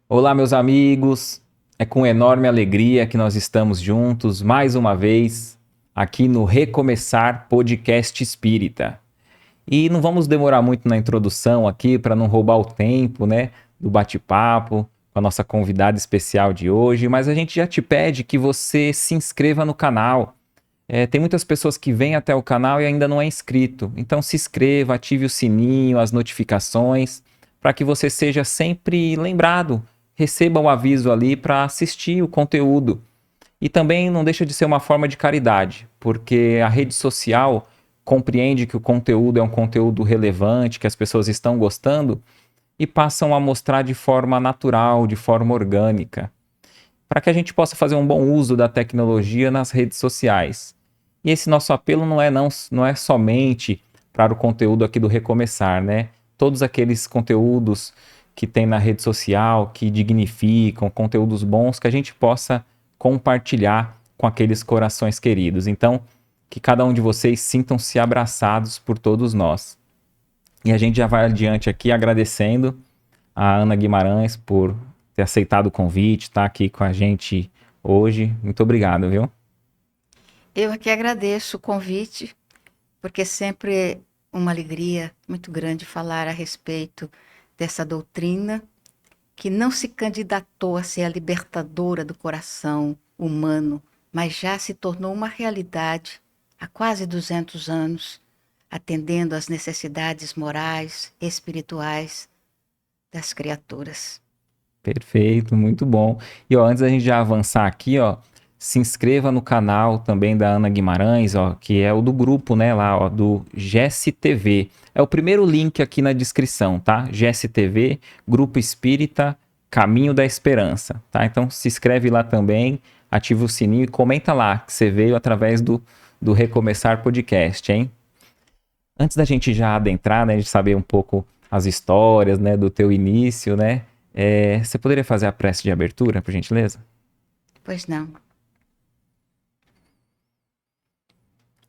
Olá, meus amigos. É com enorme alegria que nós estamos juntos mais uma vez aqui no Recomeçar Podcast Espírita. E não vamos demorar muito na introdução aqui para não roubar o tempo, né, do bate-papo com a nossa convidada especial de hoje, mas a gente já te pede que você se inscreva no canal. Tem muitas pessoas que vêm até o canal e ainda não é inscrito. Então se inscreva, ative o sininho, as notificações, para que você seja sempre lembrado, receba o aviso ali para assistir o conteúdo. E também não deixa de ser uma forma de caridade, porque a rede social compreende que o conteúdo é um conteúdo relevante, que as pessoas estão gostando e passam a mostrar de forma natural, de forma orgânica, para que a gente possa fazer um bom uso da tecnologia nas redes sociais. E esse nosso apelo não é somente para o conteúdo aqui do Recomeçar, né? Todos aqueles conteúdos que tem na rede social, que dignificam, conteúdos bons, que a gente possa compartilhar com aqueles corações queridos. Então, que cada um de vocês sintam-se abraçados por todos nós. E a gente já vai adiante aqui agradecendo a Ana Guimarães por ter aceitado o convite, estar aqui com a gente hoje. Muito obrigado, viu? Eu aqui agradeço o convite, porque é sempre uma alegria muito grande falar a respeito dessa doutrina que não se candidatou a ser a libertadora do coração humano, mas já se tornou uma realidade há quase 200 anos, atendendo às necessidades morais, espirituais das criaturas. Perfeito, muito bom. E ó, antes da gente já avançar aqui, ó, se inscreva no canal também da Ana Guimarães, ó, que é o do grupo, né, lá, ó, do GSTV. É o primeiro link aqui na descrição, tá? GSTV, Grupo Espírita Caminho da Esperança, tá? Então se inscreve lá também, ativa o sininho e comenta lá que você veio através do Recomeçar Podcast, hein? Antes da gente já adentrar, né, de saber um pouco as histórias, né, do teu início, né, você poderia fazer a prece de abertura, por gentileza? Pois não.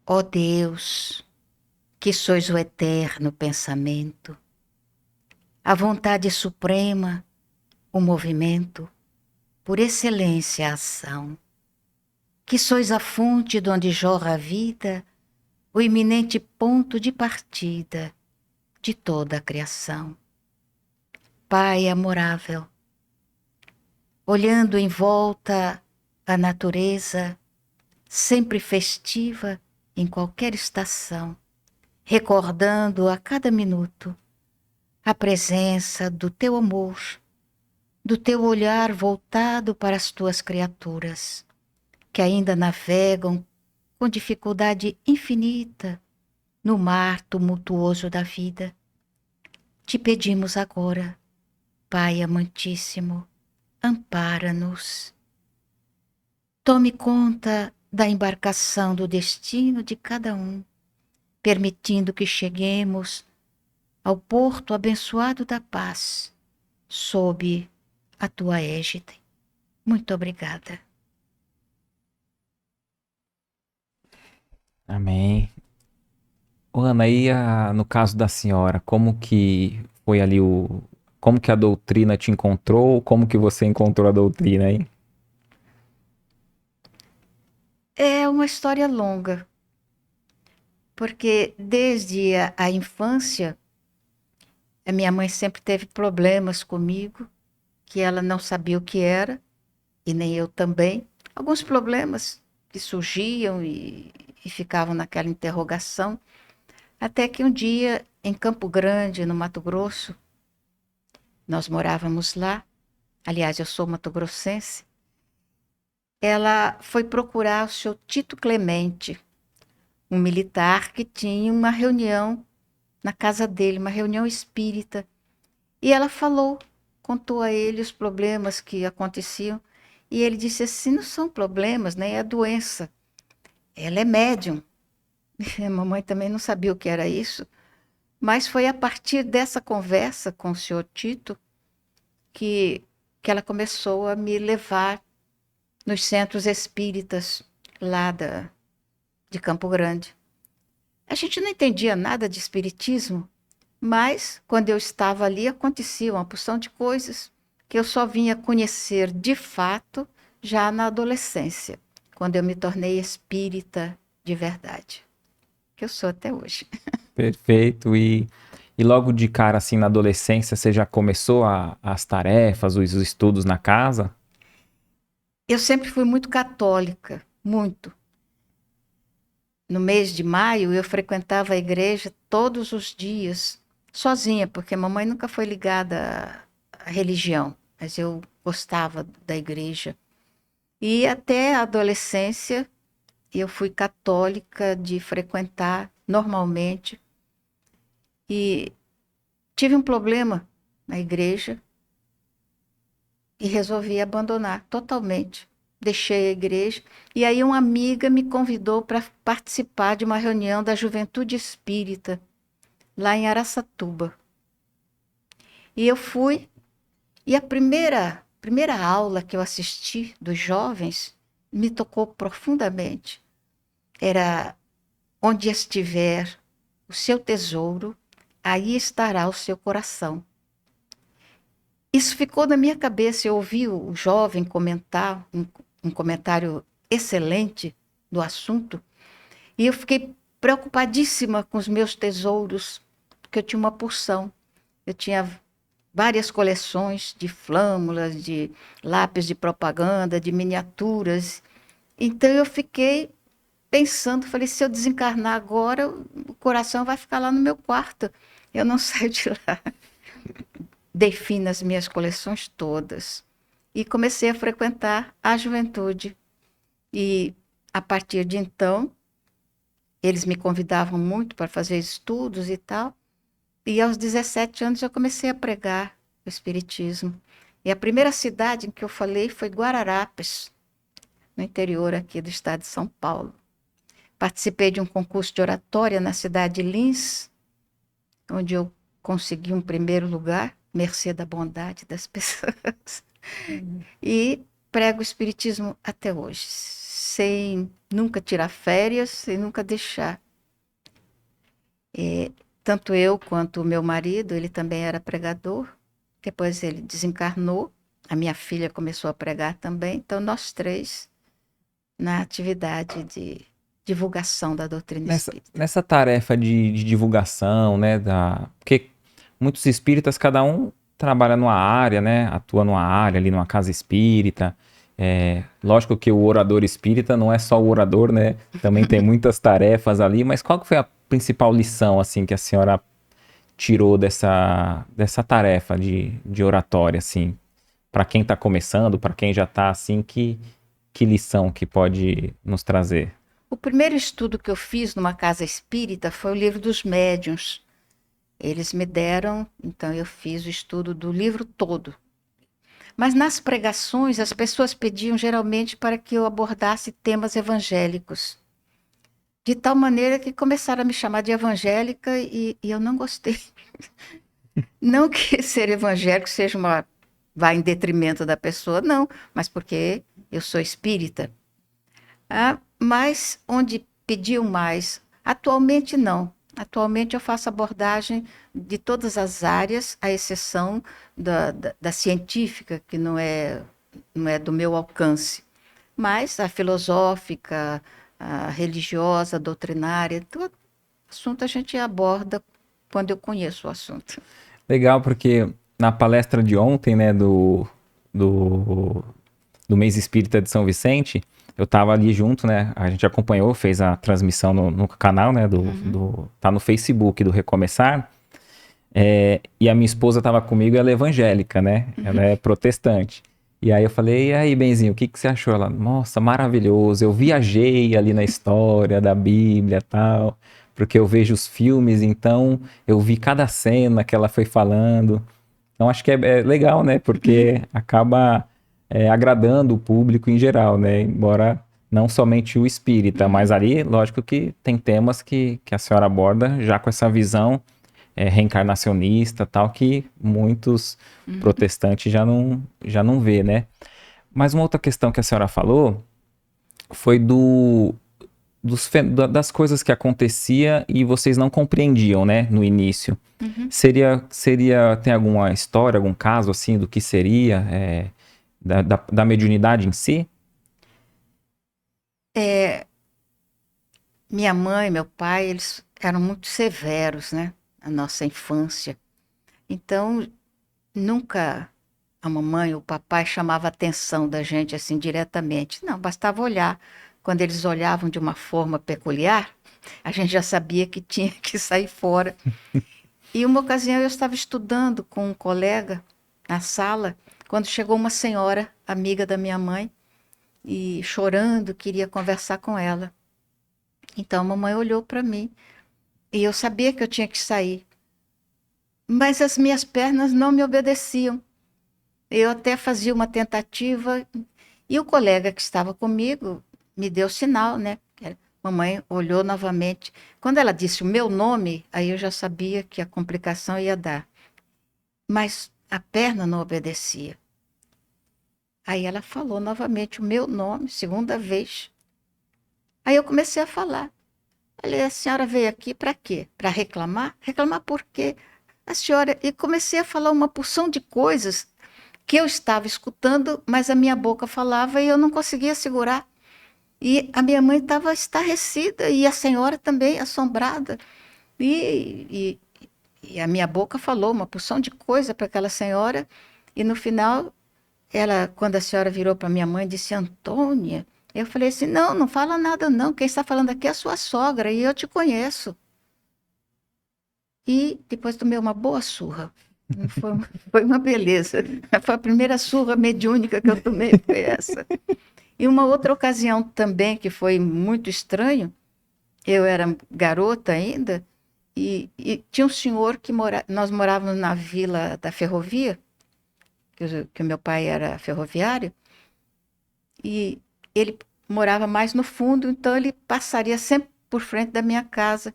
Ó Deus, que sois o eterno pensamento, a vontade suprema, o movimento, por excelência a ação, que sois a fonte de onde jorra a vida, o iminente ponto de partida de toda a criação. Pai amorável, olhando em volta a natureza, sempre festiva em qualquer estação, recordando a cada minuto a presença do teu amor, do teu olhar voltado para as tuas criaturas, que ainda navegam com dificuldade infinita no mar tumultuoso da vida. Te pedimos agora, Pai amantíssimo, ampara-nos. Tome conta da embarcação do destino de cada um, permitindo que cheguemos ao porto abençoado da paz, sob a tua égide. Muito obrigada. Amém. Ô, Ana, e no caso da senhora, como que foi ali como que a doutrina te encontrou, como que você encontrou a doutrina, hein? É uma história longa, porque desde a infância, a minha mãe sempre teve problemas comigo, que ela não sabia o que era, e nem eu também. Alguns problemas que surgiam e ficavam naquela interrogação, até que um dia, em Campo Grande, no Mato Grosso, nós morávamos lá, aliás, eu sou mato-grossense, ela foi procurar o seu Tito Clemente, um militar que tinha uma reunião na casa dele, uma reunião espírita. E ela falou, contou a ele os problemas que aconteciam. E ele disse assim: não são problemas, né? É a doença. Ela é médium. A mamãe também não sabia o que era isso. Mas foi a partir dessa conversa com o senhor Tito que, que ela começou a me levar nos centros espíritas lá de Campo Grande. A gente não entendia nada de espiritismo, mas quando eu estava ali acontecia uma porção de coisas. que eu só vinha conhecer de fato já na adolescência, quando eu me tornei espírita de verdade, que eu sou até hoje. Perfeito. E logo de cara, assim, na adolescência, você já começou as tarefas, os estudos na casa? Eu sempre fui muito católica, muito. No mês de maio, eu frequentava a igreja todos os dias, sozinha, porque mamãe nunca foi ligada à religião, mas eu gostava da igreja. E até a adolescência, eu fui católica de frequentar normalmente. E tive um problema na igreja e resolvi abandonar totalmente. Deixei a igreja e aí uma amiga me convidou para participar de uma reunião da Juventude Espírita lá em Araçatuba. E eu fui e a primeira aula que eu assisti dos jovens me tocou profundamente. Era: onde estiver o seu tesouro, aí estará o seu coração. Isso ficou na minha cabeça. Eu ouvi o jovem comentar, um comentário excelente do assunto, e eu fiquei preocupadíssima com os meus tesouros, porque eu tinha uma porção. Eu tinha várias coleções de flâmulas, de lápis de propaganda, de miniaturas. Então eu fiquei pensando, falei, se eu desencarnar agora, o coração vai ficar lá no meu quarto. Eu não saio de lá. Defino as minhas coleções todas. E comecei a frequentar a juventude. E a partir de então, eles me convidavam muito para fazer estudos e tal. E aos 17 anos eu comecei a pregar o Espiritismo. E a primeira cidade em que eu falei foi Guararapes, no interior aqui do estado de São Paulo. Participei de um concurso de oratória na cidade de Lins, onde eu consegui um primeiro lugar, mercê da bondade das pessoas. E prego o Espiritismo até hoje, sem nunca tirar férias, sem nunca deixar. Tanto eu quanto o meu marido, ele também era pregador. Depois ele desencarnou, a minha filha começou a pregar também. Então, nós três, na atividade de divulgação da doutrina espírita. Nessa tarefa de divulgação, né, porque muitos espíritas, cada um trabalha numa área, né, atua numa área ali, numa casa espírita. Lógico que o orador espírita não é só o orador, né, também tem muitas tarefas ali, mas qual que foi a principal lição, assim, que a senhora tirou dessa tarefa de oratória, assim, para quem está começando, para quem já está, assim, que lição que pode nos trazer? O primeiro estudo que eu fiz numa casa espírita foi o Livro dos Médiuns. Eles me deram, então eu fiz o estudo do livro todo. Mas nas pregações, as pessoas pediam geralmente para que eu abordasse temas evangélicos. De tal maneira que começaram a me chamar de evangélica e eu não gostei. Não que ser evangélico seja vá em detrimento da pessoa, não, mas porque eu sou espírita. Mas onde pediam mais, atualmente não. Atualmente eu faço abordagem de todas as áreas, à exceção da científica, que não é do meu alcance. Mas a filosófica, a religiosa, a doutrinária, todo assunto a gente aborda quando eu conheço o assunto. Legal, porque na palestra de ontem, né, do mês espírita de São Vicente, eu tava ali junto, né, a gente acompanhou, fez a transmissão no canal, né, tá no Facebook do Recomeçar, e a minha esposa tava comigo, ela é evangélica, né, ela é protestante. E aí eu falei, e aí, Benzinho, o que você achou? Ela, nossa, maravilhoso, eu viajei ali na história da Bíblia e tal, porque eu vejo os filmes, então eu vi cada cena que ela foi falando. Então acho que é legal, né, porque acaba agradando o público em geral, né, embora não somente o espírita, mas ali, lógico que tem temas que a senhora aborda já com essa visão reencarnacionista, tal, que muitos protestantes já não vê, né? Mas uma outra questão que a senhora falou foi das coisas que acontecia e vocês não compreendiam, né, no início. Uhum. Tem alguma história, algum caso assim do que seria da mediunidade em si? Minha mãe, meu pai, eles eram muito severos, né? Na nossa infância. Então, nunca a mamãe ou o papai chamava a atenção da gente assim diretamente. Não, bastava olhar. Quando eles olhavam de uma forma peculiar, a gente já sabia que tinha que sair fora. E uma ocasião eu estava estudando com um colega na sala, quando chegou uma senhora, amiga da minha mãe, e chorando, queria conversar com ela. Então a mamãe olhou para mim e eu sabia que eu tinha que sair, mas as minhas pernas não me obedeciam. Eu até fazia uma tentativa e o colega que estava comigo me deu sinal, né? Mamãe olhou novamente. Quando ela disse o meu nome, aí eu já sabia que a complicação ia dar. Mas a perna não obedecia. Aí ela falou novamente o meu nome, segunda vez. Aí eu comecei a falar. Falei, a senhora veio aqui para quê? Para reclamar? Reclamar por quê? A senhora... E comecei a falar uma porção de coisas que eu estava escutando, mas a minha boca falava e eu não conseguia segurar. E a minha mãe estava estarrecida e a senhora também assombrada. E, e a minha boca falou uma porção de coisa para aquela senhora. E no final, ela, quando a senhora virou para minha mãe, disse: Antônia. Eu falei assim: não, não fala nada não. Quem está falando aqui é a sua sogra e eu te conheço. E depois tomei uma boa surra. Foi, foi uma beleza. Foi a primeira surra mediúnica que eu tomei, foi essa. E uma outra ocasião também que foi muito estranho, eu era garota ainda, e tinha um senhor que nós morávamos na vila da ferrovia, que o meu pai era ferroviário, e ele morava mais no fundo, então ele passaria sempre por frente da minha casa.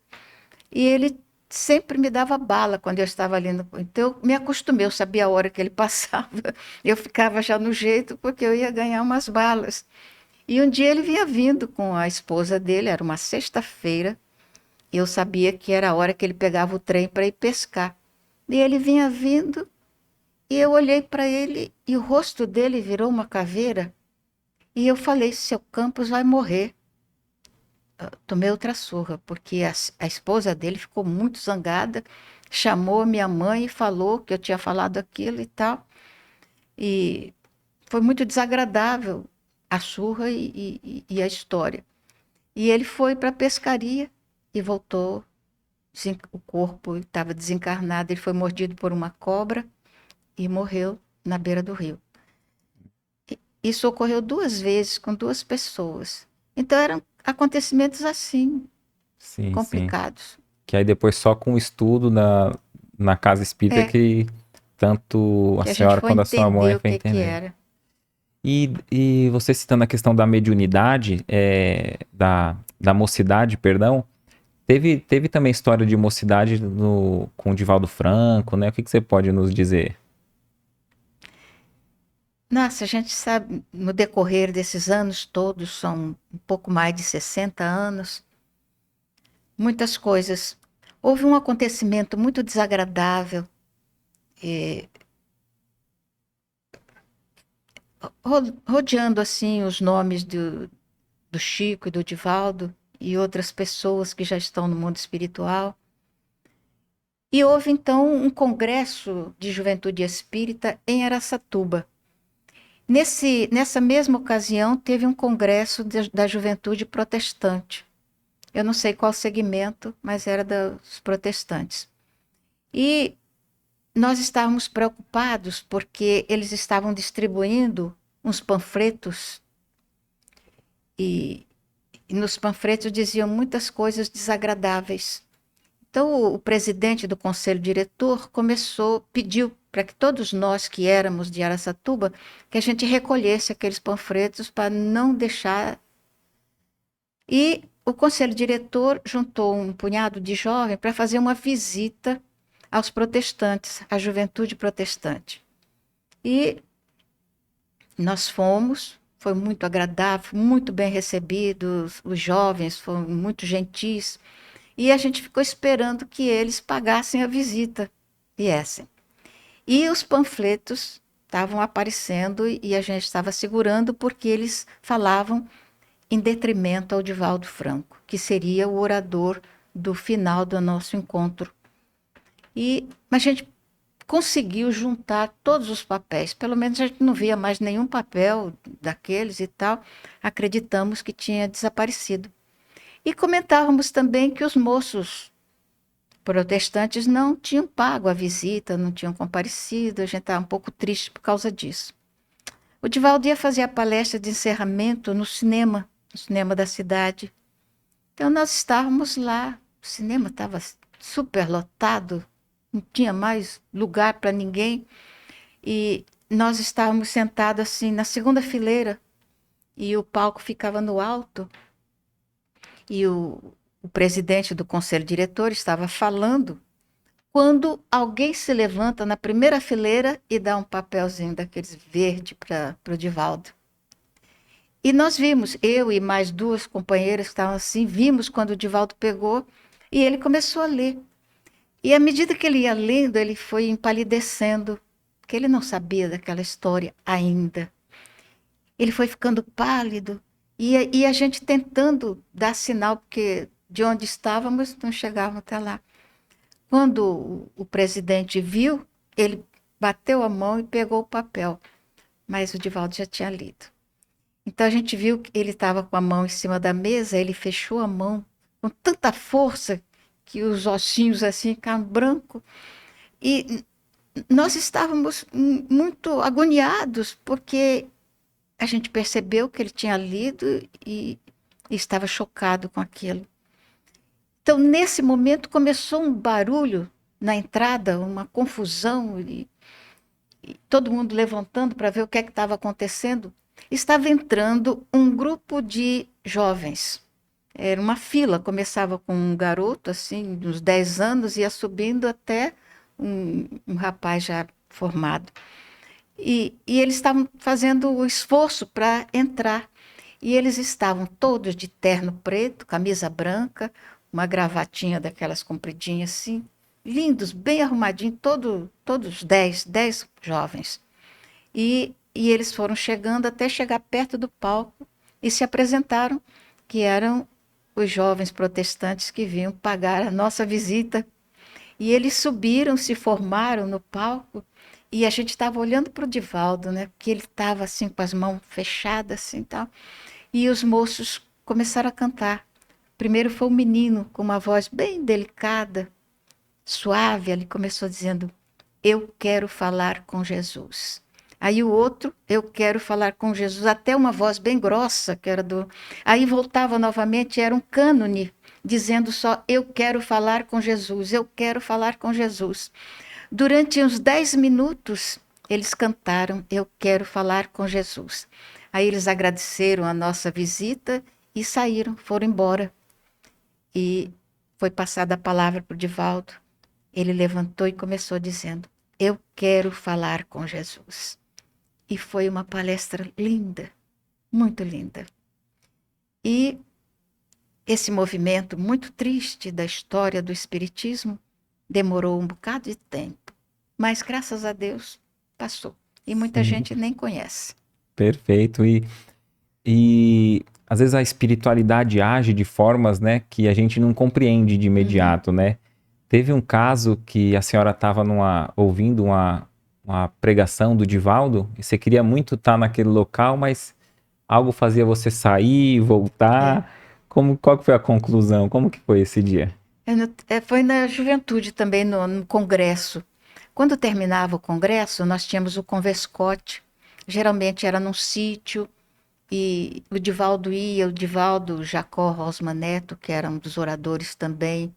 E ele sempre me dava bala quando eu estava ali. Então eu me acostumei, eu sabia a hora que ele passava. Eu ficava já no jeito, porque eu ia ganhar umas balas. E um dia ele vinha vindo com a esposa dele, era uma sexta-feira, e eu sabia que era a hora que ele pegava o trem para ir pescar. E ele vinha vindo, e eu olhei para ele, e o rosto dele virou uma caveira. E eu falei: seu Campos vai morrer. Tomei outra surra, porque a esposa dele ficou muito zangada, chamou minha mãe e falou que eu tinha falado aquilo e tal. E foi muito desagradável a surra e a história. E ele foi para a pescaria e voltou. O corpo estava desencarnado, ele foi mordido por uma cobra e morreu na beira do rio. Isso ocorreu 2 vezes com 2 pessoas. Então eram acontecimentos assim, Sim, sim. complicados. Que aí depois só com o estudo na casa espírita É, que tanto a que a gente senhora foi quanto a sua mãe entender o foi que entender. era. E você citando a questão da mediunidade, da mocidade, perdão, teve também história de mocidade com o Divaldo Franco, né? O que você pode nos dizer? Nossa, a gente sabe, no decorrer desses anos todos, são um pouco mais de 60 anos, muitas coisas. Houve um acontecimento muito desagradável, eh, rodeando assim os nomes do Chico e do Divaldo e outras pessoas que já estão no mundo espiritual. E houve então um congresso de juventude espírita em Araçatuba. Nessa mesma ocasião, teve um congresso da juventude protestante. Eu não sei qual segmento, mas era dos protestantes. E nós estávamos preocupados porque eles estavam distribuindo uns panfletos e nos panfletos diziam muitas coisas desagradáveis. Então o presidente do conselho diretor pediu para que todos nós que éramos de Araçatuba, que a gente recolhesse aqueles panfletos para não deixar. E o conselho diretor juntou um punhado de jovens para fazer uma visita aos protestantes, à juventude protestante. E nós fomos, foi muito agradável, muito bem recebido, os jovens foram muito gentis, e a gente ficou esperando que eles pagassem a visita, viessem. E os panfletos estavam aparecendo e a gente estava segurando porque eles falavam em detrimento ao Divaldo Franco, que seria o orador do final do nosso encontro. E a gente conseguiu juntar todos os papéis, pelo menos a gente não via mais nenhum papel daqueles e tal, acreditamos que tinha desaparecido. E comentávamos também que os moços protestantes não tinham pago a visita, não tinham comparecido, a gente estava um pouco triste por causa disso. O Divaldo ia fazer a palestra de encerramento no cinema da cidade. Então nós estávamos lá, o cinema estava super lotado, não tinha mais lugar para ninguém, e nós estávamos sentados assim na segunda fileira, e o palco ficava no alto, e o presidente do conselho diretor estava falando, quando alguém se levanta na primeira fileira e dá um papelzinho daqueles verde para o Divaldo. E nós vimos, eu e mais duas companheiras que estavam assim, vimos quando o Divaldo pegou e ele começou a ler. E à medida que ele ia lendo, ele foi empalidecendo, porque ele não sabia daquela história ainda. Ele foi ficando pálido e a gente tentando dar sinal, porque de onde estávamos não chegávamos até lá. Quando o presidente viu, ele bateu a mão e pegou o papel, mas o Divaldo já tinha lido. Então a gente viu que ele estava com a mão em cima da mesa, ele fechou a mão com tanta força que os ossinhos assim ficaram brancos. E nós estávamos muito agoniados, porque a gente percebeu que ele tinha lido e estava chocado com aquilo. Então, nesse momento, começou um barulho na entrada, uma confusão, e todo mundo levantando para ver o que é que estava acontecendo. Estava entrando um grupo de jovens. Era uma fila, começava com um garoto, assim, uns 10 anos, ia subindo até um rapaz já formado. E eles estavam fazendo o esforço para entrar. E eles estavam todos de terno preto, camisa branca, uma gravatinha daquelas compridinhas assim, lindos, bem arrumadinhos, todos 10 jovens. E eles foram chegando até chegar perto do palco e se apresentaram, que eram os jovens protestantes que vinham pagar a nossa visita. E eles subiram, se formaram no palco, e a gente estava olhando para o Divaldo, né? Porque ele estava assim com as mãos fechadas assim, tal. E os moços começaram a cantar. Primeiro foi um menino com uma voz bem delicada, suave, ele começou dizendo: "Eu quero falar com Jesus". Aí o outro: "Eu quero falar com Jesus", até uma voz bem grossa, que era do. Aí voltava novamente, era um cânone, dizendo só: "Eu quero falar com Jesus, eu quero falar com Jesus". Durante uns 10 minutos, eles cantaram: "Eu quero falar com Jesus". Aí eles agradeceram a nossa visita e saíram, foram embora. E foi passada a palavra para o Divaldo. Ele levantou e começou dizendo: "Eu quero falar com Jesus". E foi uma palestra linda, muito linda. E esse movimento muito triste da história do Espiritismo demorou um bocado de tempo, mas graças a Deus passou. E muita Sim, gente nem conhece. perfeito. E às vezes a espiritualidade age de formas, né, que a gente não compreende de Uhum. imediato, né? Teve um caso que a senhora estava ouvindo uma pregação do Divaldo e você queria muito estar naquele local, mas algo fazia você sair, É. voltar. Qual que foi a conclusão? Como que foi esse dia? Foi na juventude também, no congresso. Quando terminava o congresso, nós tínhamos o converscote. Geralmente era num sítio, e o Divaldo ia, o Divaldo, o Jacó Rosman Neto, que era um dos oradores também,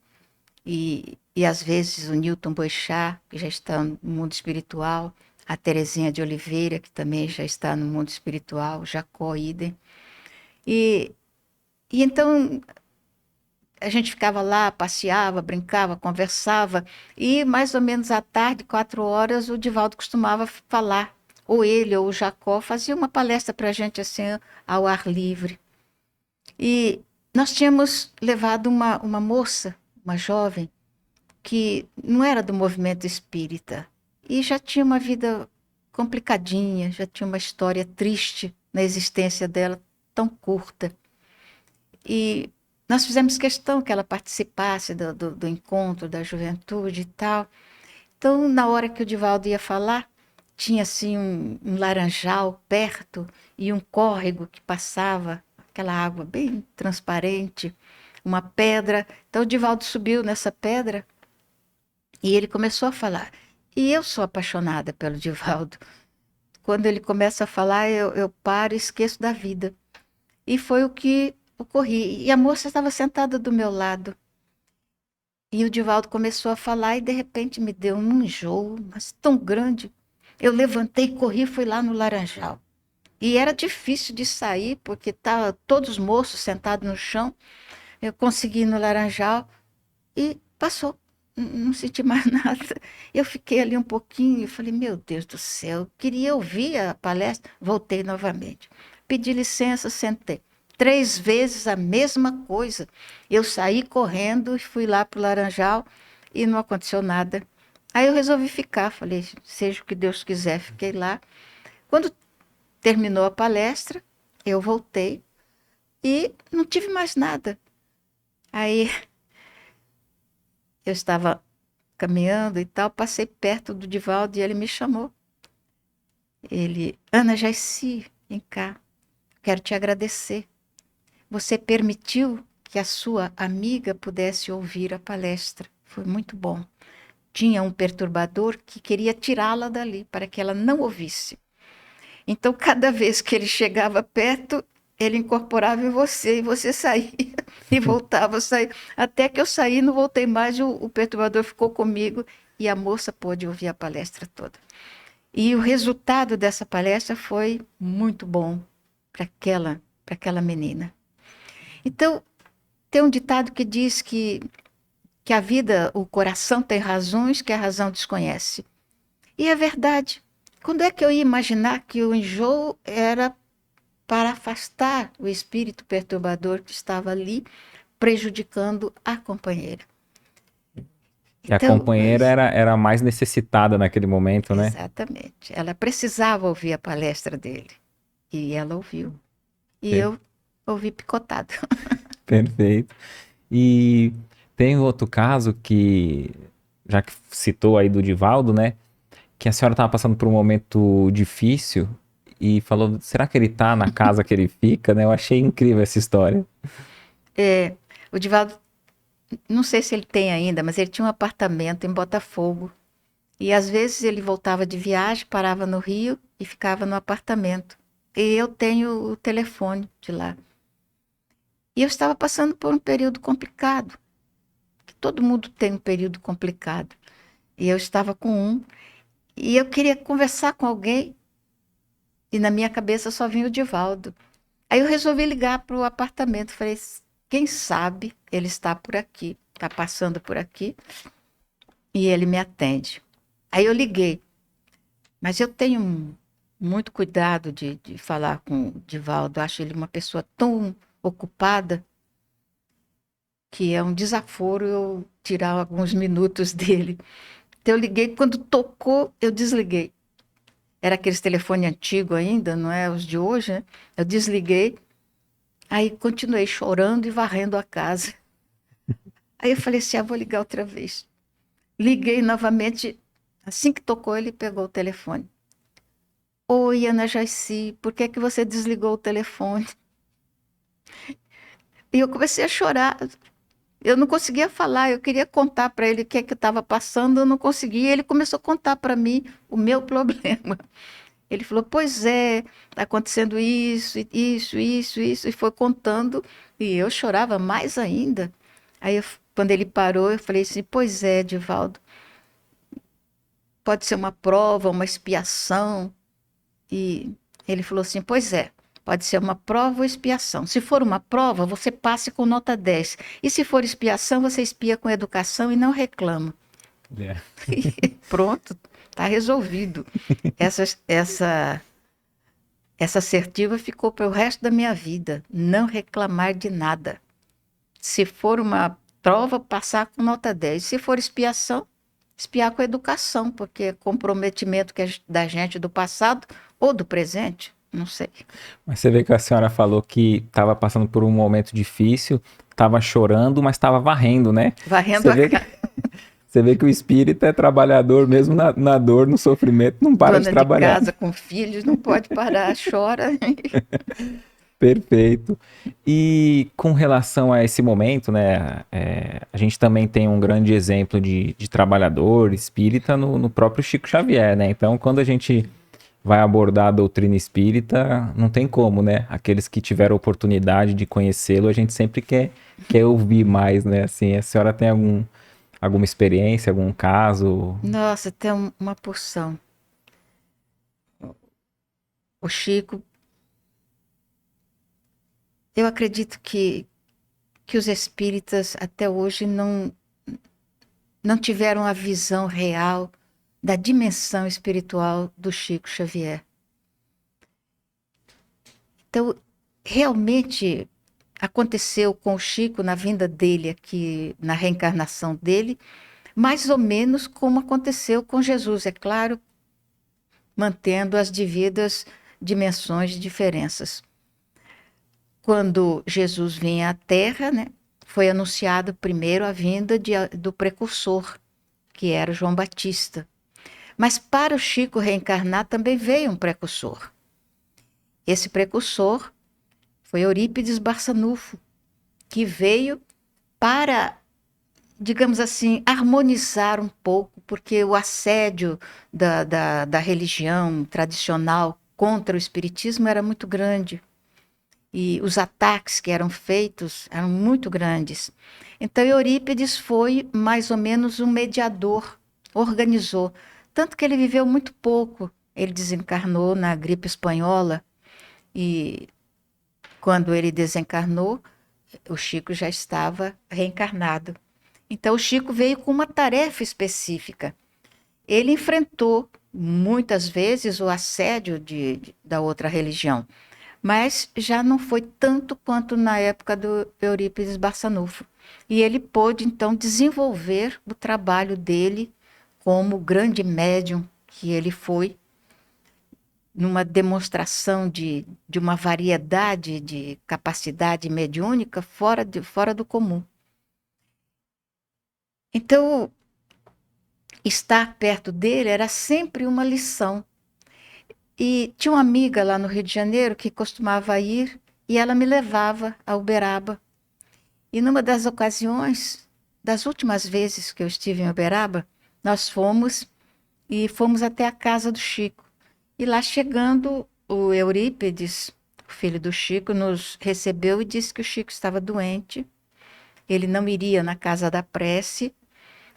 e às vezes o Newton Boechat, que já está no mundo espiritual, a Terezinha de Oliveira, que também já está no mundo espiritual, o Jacó idem. E, e então a gente ficava lá, passeava, brincava, conversava, e mais ou menos à tarde, 4 horas, o Divaldo costumava falar ou ele ou o Jacó fazia uma palestra para a gente assim, ao ar livre. E nós tínhamos levado uma moça, uma jovem, que não era do movimento espírita e já tinha uma vida complicadinha, já tinha uma história triste na existência dela, tão curta. E nós fizemos questão que ela participasse do encontro da juventude e tal. Então, na hora que o Divaldo ia falar, tinha assim um laranjal perto e um córrego que passava, aquela água bem transparente, uma pedra. Então, o Divaldo subiu nessa pedra e ele começou a falar. E eu sou apaixonada pelo Divaldo. Quando ele começa a falar, eu paro e esqueço da vida. E foi o que ocorri. E a moça estava sentada do meu lado. E o Divaldo começou a falar e de repente me deu um enjoo, mas tão grande. Eu levantei, corri e fui lá no Laranjal. E era difícil de sair, porque estavam todos os moços sentados no chão. Eu consegui ir no Laranjal e passou. Não senti mais nada. Eu fiquei ali um pouquinho e falei, meu Deus do céu, eu queria ouvir a palestra. Voltei novamente. Pedi licença, sentei. 3 vezes a mesma coisa. Eu saí correndo e fui lá para o Laranjal e não aconteceu nada. Aí eu resolvi ficar, falei, seja o que Deus quiser, fiquei lá. Quando terminou a palestra, eu voltei e não tive mais nada. Aí eu estava caminhando e tal, passei perto do Divaldo e ele me chamou. Ele, Ana Jaissi, vem cá, quero te agradecer. Você permitiu que a sua amiga pudesse ouvir a palestra. Foi muito bom. Tinha um perturbador que queria tirá-la dali para que ela não ouvisse. Então, cada vez que ele chegava perto, ele incorporava em você e você saía e voltava a sair. Até que eu saí, não voltei mais, o perturbador ficou comigo e a moça pôde ouvir a palestra toda. E o resultado dessa palestra foi muito bom para aquela menina. Então, tem um ditado que diz que a vida, o coração tem razões que a razão desconhece. E é verdade. Quando é que eu ia imaginar que o enjoo era para afastar o espírito perturbador que estava ali prejudicando a companheira? Que a companheira era mais necessitada naquele momento, né? Exatamente. Ela precisava ouvir a palestra dele. E ela ouviu. E Sim. eu ouvi picotado. Perfeito. E tem outro caso que, já que citou aí do Divaldo, né? Que a senhora estava passando por um momento difícil e falou, será que ele tá na casa que ele fica, né? Eu achei incrível essa história. O Divaldo, não sei se ele tem ainda, mas ele tinha um apartamento em Botafogo. E às vezes ele voltava de viagem, parava no Rio e ficava no apartamento. E eu tenho o telefone de lá. E eu estava passando por um período complicado. Todo mundo tem um período complicado. E eu estava com um. E eu queria conversar com alguém. E na minha cabeça só vinha o Divaldo. Aí eu resolvi ligar para o apartamento. Falei, quem sabe ele está por aqui, está passando por aqui. E ele me atende. Aí eu liguei. Mas eu tenho muito cuidado de falar com o Divaldo. Acho ele uma pessoa tão ocupada que é um desaforo eu tirar alguns minutos dele. Então eu liguei, quando tocou, eu desliguei. Era aqueles telefone antigo ainda, não é os de hoje, né? Eu desliguei, aí continuei chorando e varrendo a casa. Aí eu falei assim, vou ligar outra vez. Liguei novamente, assim que tocou, ele pegou o telefone. Oi, Ana Jaissi, por que que você desligou o telefone? E eu comecei a chorar. Eu não conseguia falar, eu queria contar para ele o que é que estava passando, eu não conseguia. Ele começou a contar para mim o meu problema. Ele falou, pois é, está acontecendo isso, isso, e foi contando, e eu chorava mais ainda. Aí, quando ele parou, eu falei assim, pois é, Divaldo, pode ser uma prova, uma expiação. E ele falou assim, pois é, pode ser uma prova ou expiação. Se for uma prova, você passe com nota 10. E se for expiação, você expia com educação e não reclama. É. E pronto, Está resolvido. Essa assertiva ficou para o resto da minha vida. Não reclamar de nada. Se for uma prova, passar com nota 10. Se for expiação, espiar com educação, porque é comprometimento que é da gente do passado ou do presente, não sei. Mas você vê que a senhora falou que estava passando por um momento difícil, estava chorando, mas estava varrendo, né? Varrendo Você a vê que, casa. você vê que o espírito é trabalhador, mesmo na dor, no sofrimento, não para de Dona de trabalhar. casa com filhos, não pode parar, chora. Perfeito. E com relação a esse momento, né, a gente também tem um grande exemplo de trabalhador espírita no próprio Chico Xavier, né? Então, quando a gente vai abordar a doutrina espírita, não tem como, né? Aqueles que tiveram oportunidade de conhecê-lo, a gente sempre quer ouvir mais, né? Assim, a senhora tem alguma experiência, algum caso? Nossa, tem uma porção. O Chico, eu acredito que os espíritas até hoje não tiveram a visão real da dimensão espiritual do Chico Xavier. Então, realmente aconteceu com o Chico na vinda dele aqui, na reencarnação dele, mais ou menos como aconteceu com Jesus, é claro, mantendo as devidas dimensões de diferenças. Quando Jesus vinha à Terra, né, foi anunciado primeiro a vinda do precursor, que era João Batista. Mas para o Chico reencarnar também veio um precursor. Esse precursor foi Eurípides Barçanufo, que veio para, digamos assim, harmonizar um pouco, porque o assédio da religião tradicional contra o espiritismo era muito grande. E os ataques que eram feitos eram muito grandes. Então, Eurípides foi mais ou menos um mediador, organizou. Tanto que ele viveu muito pouco. Ele desencarnou na gripe espanhola e quando ele desencarnou, o Chico já estava reencarnado. Então, o Chico veio com uma tarefa específica. Ele enfrentou muitas vezes o assédio da outra religião, mas já não foi tanto quanto na época do Eurípides Barçanufo. E ele pôde, então, desenvolver o trabalho dele como grande médium que ele foi, numa demonstração de uma variedade de capacidade mediúnica fora do comum. Então, estar perto dele era sempre uma lição. E tinha uma amiga lá no Rio de Janeiro que costumava ir e ela me levava a Uberaba. E numa das ocasiões, das últimas vezes que eu estive em Uberaba, nós fomos até a casa do Chico. E lá chegando, o Eurípides, o filho do Chico, nos recebeu e disse que o Chico estava doente, ele não iria na casa da prece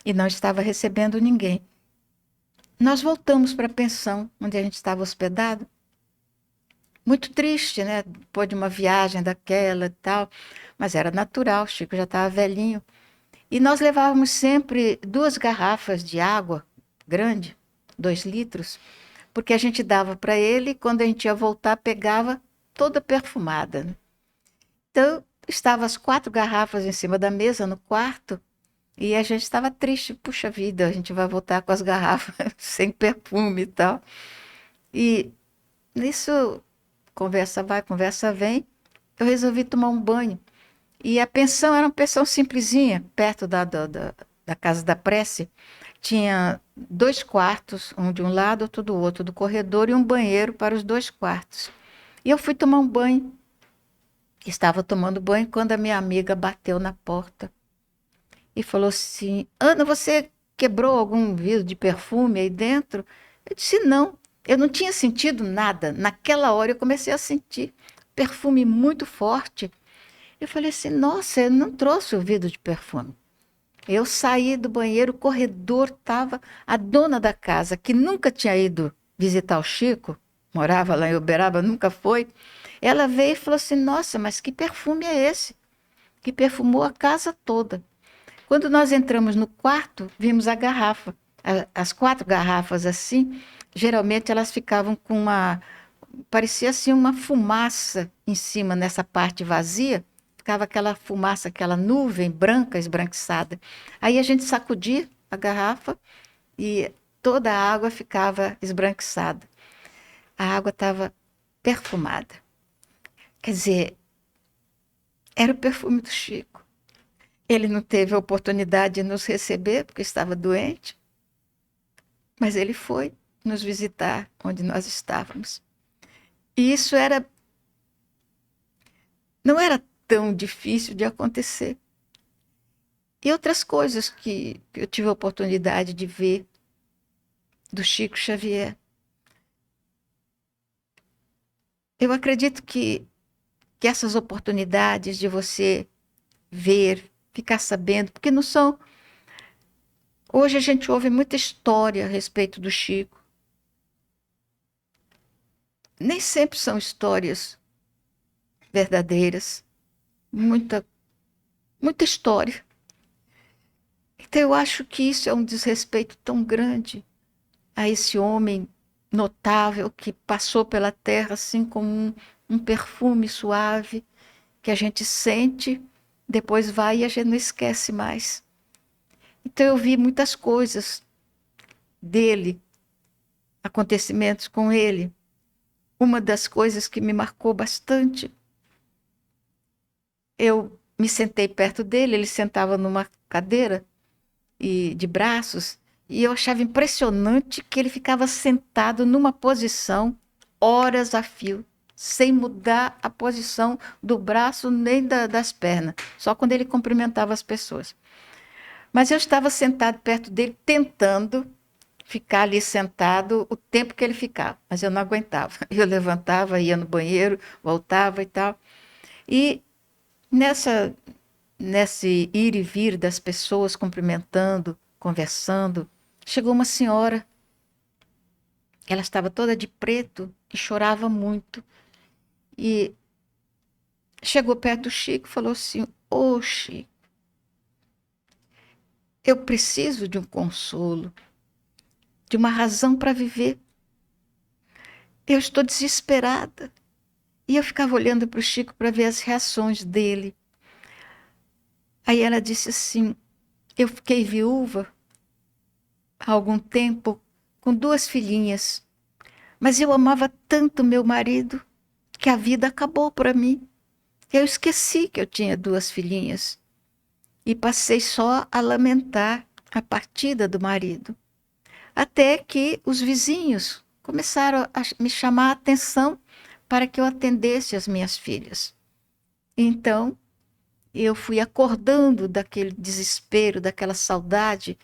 e não estava recebendo ninguém. Nós voltamos para a pensão onde a gente estava hospedado, muito triste, né? Depois de uma viagem daquela e tal, mas era natural, o Chico já estava velhinho. E nós levávamos sempre 2 garrafas de água grande, 2 litros, porque a gente dava para ele e quando a gente ia voltar, pegava toda perfumada, né? Então, estavam as 4 garrafas em cima da mesa no quarto e a gente estava triste. Puxa vida, a gente vai voltar com as garrafas sem perfume e tal. E nisso, conversa vai, conversa vem, eu resolvi tomar um banho. E a pensão era uma pensão simplesinha, perto da casa da prece. Tinha 2 quartos, um de um lado, outro do outro, do corredor, e um banheiro para os 2 quartos. E eu fui tomar um banho. Estava tomando banho quando a minha amiga bateu na porta e falou assim: Ana, você quebrou algum vidro de perfume aí dentro? Eu disse: não, eu não tinha sentido nada. Naquela hora eu comecei a sentir perfume muito forte. Eu falei assim: nossa, eu não trouxe o vidro de perfume. Eu saí do banheiro, o corredor estava. A dona da casa, que nunca tinha ido visitar o Chico, morava lá em Uberaba, nunca foi, ela veio e falou assim: nossa, mas que perfume é esse? Que perfumou a casa toda. Quando nós entramos no quarto, vimos a garrafa. As 4 garrafas assim, geralmente elas ficavam com parecia assim uma fumaça em cima nessa parte vazia, ficava aquela fumaça, aquela nuvem branca esbranquiçada. Aí a gente sacudia a garrafa e toda a água ficava esbranquiçada. A água estava perfumada. Quer dizer, era o perfume do Chico. Ele não teve a oportunidade de nos receber porque estava doente, mas ele foi nos visitar onde nós estávamos. E isso não era tão difícil de acontecer. E outras coisas que eu tive a oportunidade de ver do Chico Xavier. Eu acredito que essas oportunidades de você ver, ficar sabendo, porque não são. Hoje a gente ouve muita história a respeito do Chico. Nem sempre são histórias verdadeiras. Muita, muita história. Então eu acho que isso é um desrespeito tão grande a esse homem notável que passou pela terra assim como um perfume suave que a gente sente, depois vai e a gente não esquece mais. Então eu vi muitas coisas dele, acontecimentos com ele. Uma das coisas que me marcou bastante, eu me sentei perto dele, ele sentava numa cadeira e de braços, e eu achava impressionante que ele ficava sentado numa posição horas a fio, sem mudar a posição do braço nem das pernas, só quando ele cumprimentava as pessoas. Mas eu estava sentado perto dele, tentando ficar ali sentado o tempo que ele ficava, mas eu não aguentava. Eu levantava, ia no banheiro, voltava e tal. E nesse ir e vir das pessoas cumprimentando, conversando, chegou uma senhora. Ela estava toda de preto e chorava muito. E chegou perto do Chico e falou assim: Ô Chico, eu preciso de um consolo, de uma razão para viver. Eu estou desesperada. E eu ficava olhando para o Chico para ver as reações dele. Aí ela disse assim: eu fiquei viúva há algum tempo com 2 filhinhas, mas eu amava tanto meu marido que a vida acabou para mim. Eu esqueci que eu tinha 2 filhinhas e passei só a lamentar a partida do marido. Até que os vizinhos começaram a me chamar a atenção para que eu atendesse as minhas filhas. Então, eu fui acordando daquele desespero, daquela saudade,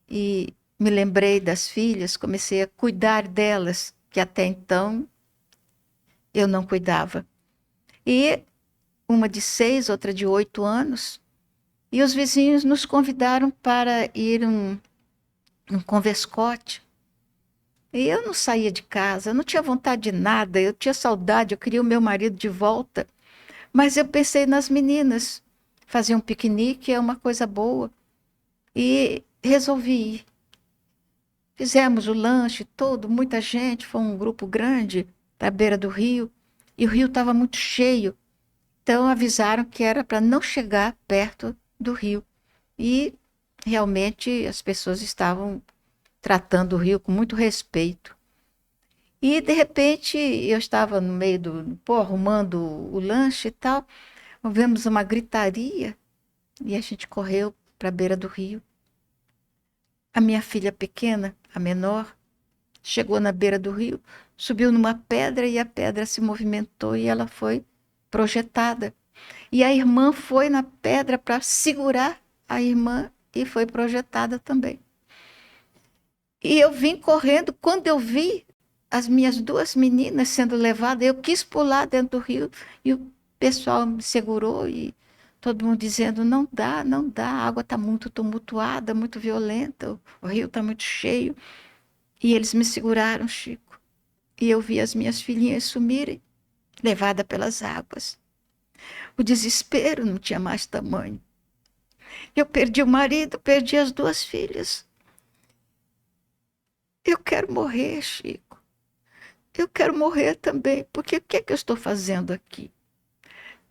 e me lembrei das filhas, comecei a cuidar delas, que até então eu não cuidava. E uma de 6, outra de 8 anos, e os vizinhos nos convidaram para ir um converscote. E eu não saía de casa, eu não tinha vontade de nada, eu tinha saudade, eu queria o meu marido de volta. Mas eu pensei nas meninas, fazer um piquenique é uma coisa boa. E resolvi ir. Fizemos o lanche todo, muita gente, foi um grupo grande, da beira do rio, e o rio estava muito cheio. Então avisaram que era para não chegar perto do rio. E realmente as pessoas estavam tratando o rio com muito respeito. E de repente eu estava no meio arrumando o lanche e tal, ouvimos uma gritaria e a gente correu para a beira do rio. A minha filha pequena, a menor, chegou na beira do rio, subiu numa pedra e a pedra se movimentou e ela foi projetada. E a irmã foi na pedra para segurar a irmã e foi projetada também. E eu vim correndo, quando eu vi as minhas 2 meninas sendo levadas, eu quis pular dentro do rio e o pessoal me segurou e todo mundo dizendo: não dá, não dá, a água está muito tumultuada, muito violenta, o rio está muito cheio. E eles me seguraram, Chico. E eu vi as minhas filhinhas sumirem, levada pelas águas. O desespero não tinha mais tamanho. Eu perdi o marido, perdi as 2 filhas. Eu quero morrer, Chico. Eu quero morrer também, porque o que é que eu estou fazendo aqui?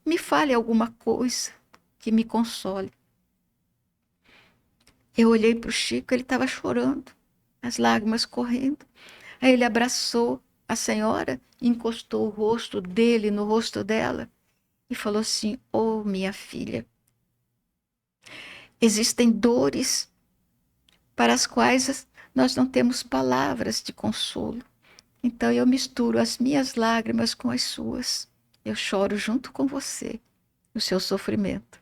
Me fale alguma coisa que me console. Eu olhei para o Chico, ele estava chorando, as lágrimas correndo. Aí ele abraçou a senhora, encostou o rosto dele no rosto dela e falou assim: "Oh, minha filha, existem dores para as quais nós não temos palavras de consolo. Então eu misturo as minhas lágrimas com as suas. Eu choro junto com você no seu sofrimento."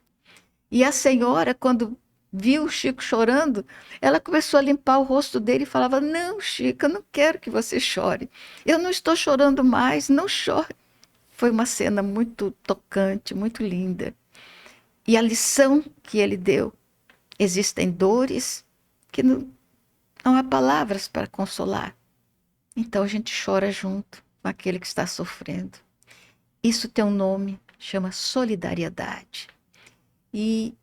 E a senhora, quando viu o Chico chorando, ela começou a limpar o rosto dele e falava: "Não, Chico, eu não quero que você chore. Eu não estou chorando mais, não chore." Foi uma cena muito tocante, muito linda. E a lição que ele deu: existem dores que não há palavras para consolar. Então a gente chora junto com aquele que está sofrendo. Isso tem um nome, chama solidariedade. E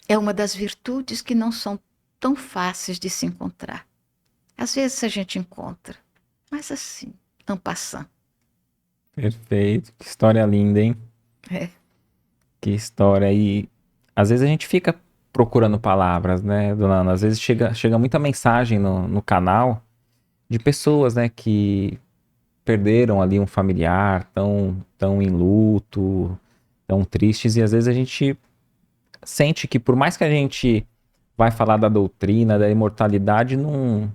é uma das virtudes que não são tão fáceis de se encontrar. Às vezes a gente encontra, mas assim, en passant. Perfeito. Que história linda, hein? É, Que história. E às vezes a gente fica procurando palavras, né, dona Ana? Às vezes chega muita mensagem no canal de pessoas, né, que perderam ali um familiar, tão em luto, tão tristes, e às vezes a gente sente que por mais que a gente vai falar da doutrina, da imortalidade, não,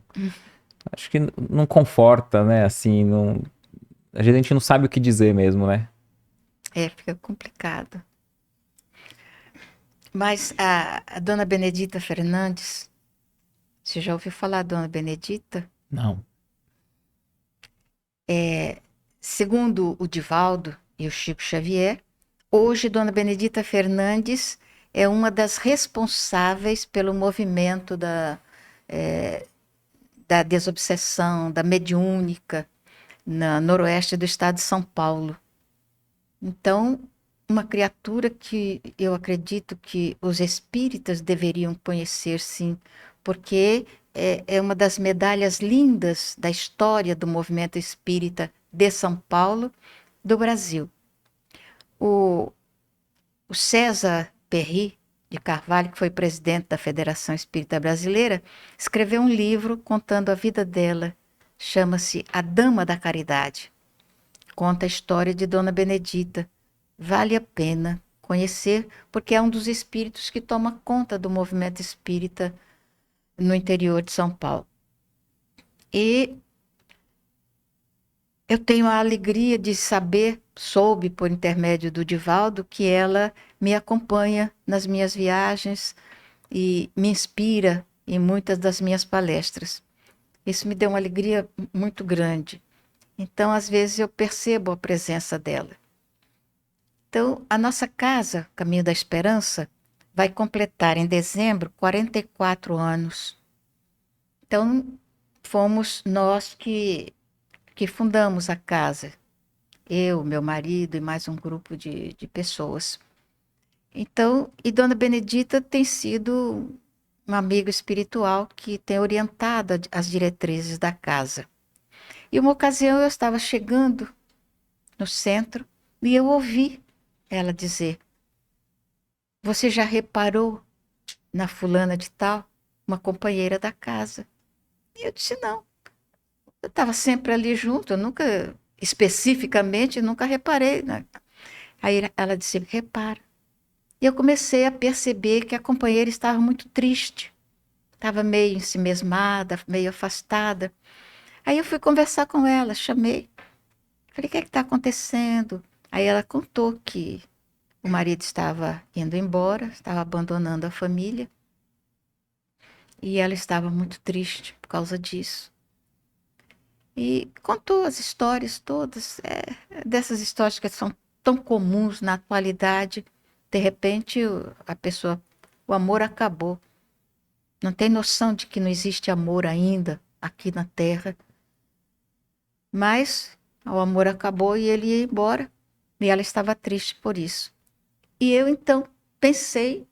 acho que não conforta, né, assim, não, às vezes a gente não sabe o que dizer mesmo, né? fica complicado. Mas a dona Benedita Fernandes, você já ouviu falar da dona Benedita? Não. Segundo o Divaldo e o Chico Xavier, hoje dona Benedita Fernandes é uma das responsáveis pelo movimento da desobsessão, da mediúnica, na noroeste do estado de São Paulo. Então, uma criatura que eu acredito que os espíritas deveriam conhecer, sim, porque é uma das medalhas lindas da história do movimento espírita de São Paulo, do Brasil. O, o César Perry de Carvalho, que foi presidente da Federação Espírita Brasileira, escreveu um livro contando a vida dela. Chama-se A Dama da Caridade. Conta a história de Dona Benedita. Vale a pena conhecer, porque é um dos espíritos que toma conta do movimento espírita no interior de São Paulo. E eu tenho a alegria de saber, soube por intermédio do Divaldo, que ela me acompanha nas minhas viagens e me inspira em muitas das minhas palestras. Isso me deu uma alegria muito grande. Então, às vezes, eu percebo a presença dela. Então, a nossa casa, Caminho da Esperança, vai completar em dezembro 44 anos. Então, fomos nós que fundamos a casa. Eu, meu marido e mais um grupo de pessoas. Então, e Dona Benedita tem sido um amigo espiritual que tem orientado as diretrizes da casa. E uma ocasião eu estava chegando no centro e eu ouvi ela dizer: "Você já reparou na fulana de tal, uma companheira da casa?" E eu disse: "Não, eu estava sempre ali junto, eu nunca, especificamente, nunca reparei, né?" Aí ela disse: "Repara." E eu comecei a perceber que a companheira estava muito triste, estava meio ensimesmada, meio afastada. Aí eu fui conversar com ela, chamei, falei: "O que é que está acontecendo?" Aí ela contou que o marido estava indo embora, estava abandonando a família, e ela estava muito triste por causa disso. E contou as histórias todas, dessas histórias que são tão comuns na atualidade. De repente, a pessoa, o amor acabou. Não tem noção de que não existe amor ainda aqui na Terra. Mas o amor acabou e ele ia embora. E ela estava triste por isso. E eu, então, pensei,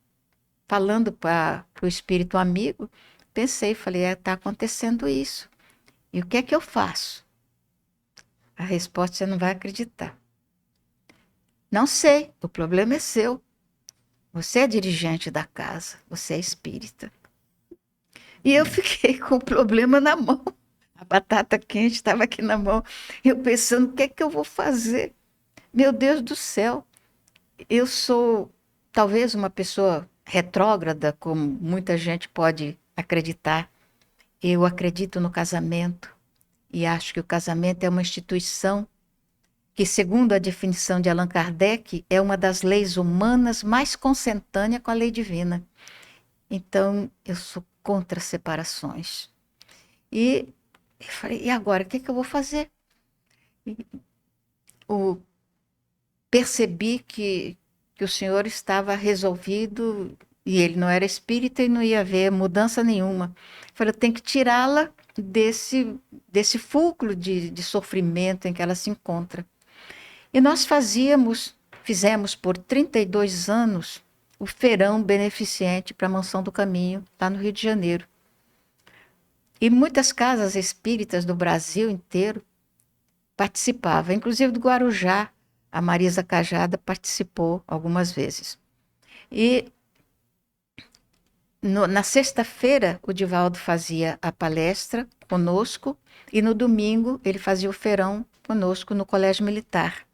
falando para o espírito amigo, pensei, falei, está acontecendo isso. E o que é que eu faço? A resposta você não vai acreditar. Não sei, o problema é seu. Você é dirigente da casa, você é espírita. E eu fiquei com o problema na mão. A batata quente estava aqui na mão. Eu pensando, o que é que eu vou fazer? Meu Deus do céu, eu sou talvez uma pessoa retrógrada, como muita gente pode acreditar. Eu acredito no casamento e acho que o casamento é uma instituição que, segundo a definição de Allan Kardec, é uma das leis humanas mais consentânea com a lei divina. Então, eu sou contra separações. E eu falei, e agora, o que é que eu vou fazer? Percebi que o senhor estava resolvido e ele não era espírita e não ia haver mudança nenhuma. Eu falei, eu tenho que tirá-la desse fulcro de sofrimento em que ela se encontra. E nós fizemos por 32 anos o feirão beneficente para a Mansão do Caminho, lá no Rio de Janeiro. E muitas casas espíritas do Brasil inteiro participavam, inclusive do Guarujá, a Marisa Cajada participou algumas vezes. E na sexta-feira, o Divaldo fazia a palestra conosco e no domingo ele fazia o feirão conosco no Colégio Militar.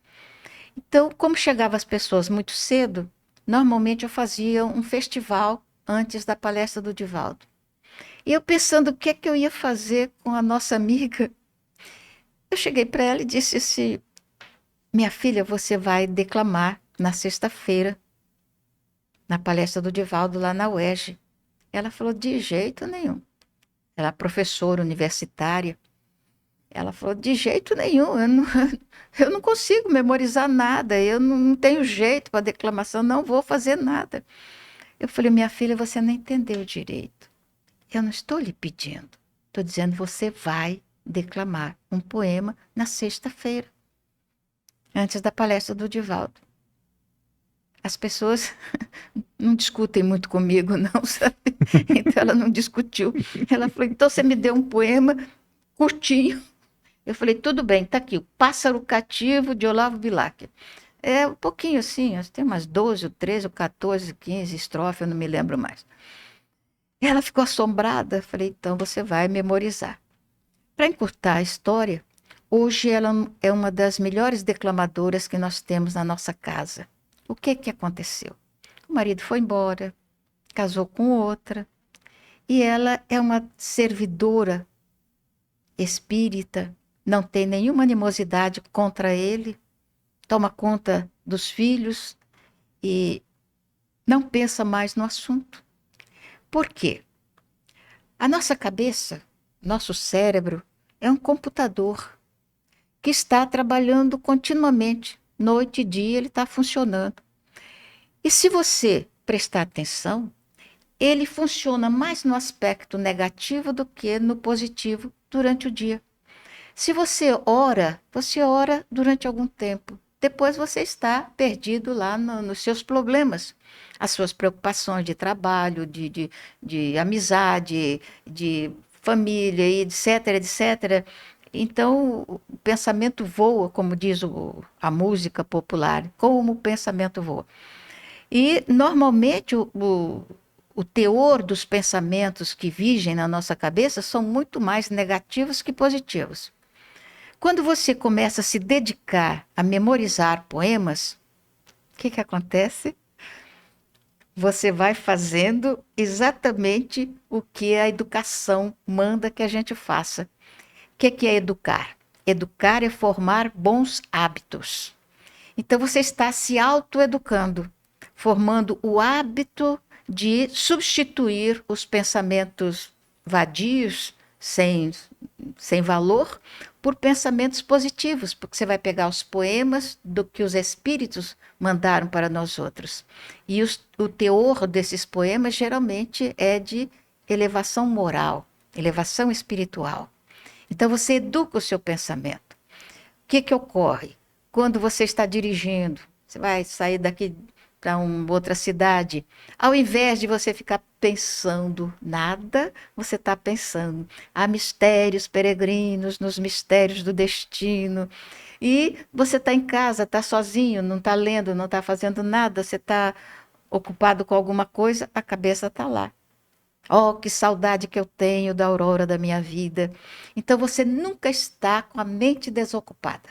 Então, como chegavam as pessoas muito cedo, normalmente eu fazia um festival antes da palestra do Divaldo. E eu pensando o que é que eu ia fazer com a nossa amiga, eu cheguei para ela e disse assim, minha filha, você vai declamar na sexta-feira, na palestra do Divaldo lá na UERJ. Ela falou, de jeito nenhum. Ela é professora universitária. Ela falou, de jeito nenhum, eu não consigo memorizar nada, eu não tenho jeito para declamação, não vou fazer nada. Eu falei, minha filha, você não entendeu direito. Eu não estou lhe pedindo, estou dizendo, você vai declamar um poema na sexta-feira, antes da palestra do Divaldo. As pessoas não discutem muito comigo, não, sabe? Então ela não discutiu. Ela falou, então você me deu um poema curtinho. Eu falei, tudo bem, tá aqui, O Pássaro Cativo, de Olavo Bilac. É um pouquinho assim, tem umas 12, ou 13, ou 14, 15 estrofes, eu não me lembro mais. Ela ficou assombrada, falei, então você vai memorizar. Para encurtar a história, hoje ela é uma das melhores declamadoras que nós temos na nossa casa. O que aconteceu? O marido foi embora, casou com outra, e ela é uma servidora espírita, não tem nenhuma animosidade contra ele, toma conta dos filhos e não pensa mais no assunto. Por quê? A nossa cabeça, nosso cérebro, é um computador que está trabalhando continuamente, noite e dia ele está funcionando. E se você prestar atenção, ele funciona mais no aspecto negativo do que no positivo durante o dia. Se você ora durante algum tempo. Depois você está perdido lá nos seus problemas, as suas preocupações de trabalho, de amizade, de família, etc, etc. Então, o pensamento voa, como diz a música popular, como o pensamento voa. E, normalmente, o teor dos pensamentos que vigem na nossa cabeça são muito mais negativos que positivos. Quando você começa a se dedicar a memorizar poemas, o que acontece? Você vai fazendo exatamente o que a educação manda que a gente faça. O que é educar? Educar é formar bons hábitos. Então você está se autoeducando, formando o hábito de substituir os pensamentos vadios, sem valor, por pensamentos positivos, porque você vai pegar os poemas do que os espíritos mandaram para nós outros. E o teor desses poemas geralmente é de elevação moral, elevação espiritual. Então você educa o seu pensamento. O que ocorre? Quando você está dirigindo, você vai sair daqui para uma outra cidade, ao invés de você ficar pensando nada, você está pensando. Há mistérios peregrinos nos mistérios do destino. E você está em casa, está sozinho, não está lendo, não está fazendo nada, você está ocupado com alguma coisa, a cabeça está lá. Oh, que saudade que eu tenho da aurora da minha vida. Então você nunca está com a mente desocupada.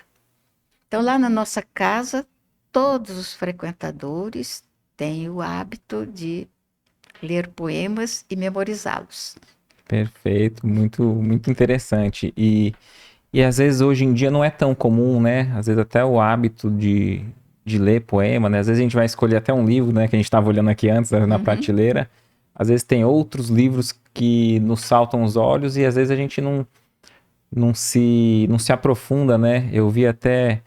Então lá na nossa casa, todos os frequentadores têm o hábito de ler poemas e memorizá-los. Perfeito, muito, muito interessante. E às vezes hoje em dia não é tão comum, né? Às vezes até o hábito de ler poema, né? Às vezes a gente vai escolher até um livro, né? Que a gente estava olhando aqui antes na Uhum, prateleira. Às vezes tem outros livros que nos saltam os olhos e às vezes a gente não se aprofunda, né? Eu vi até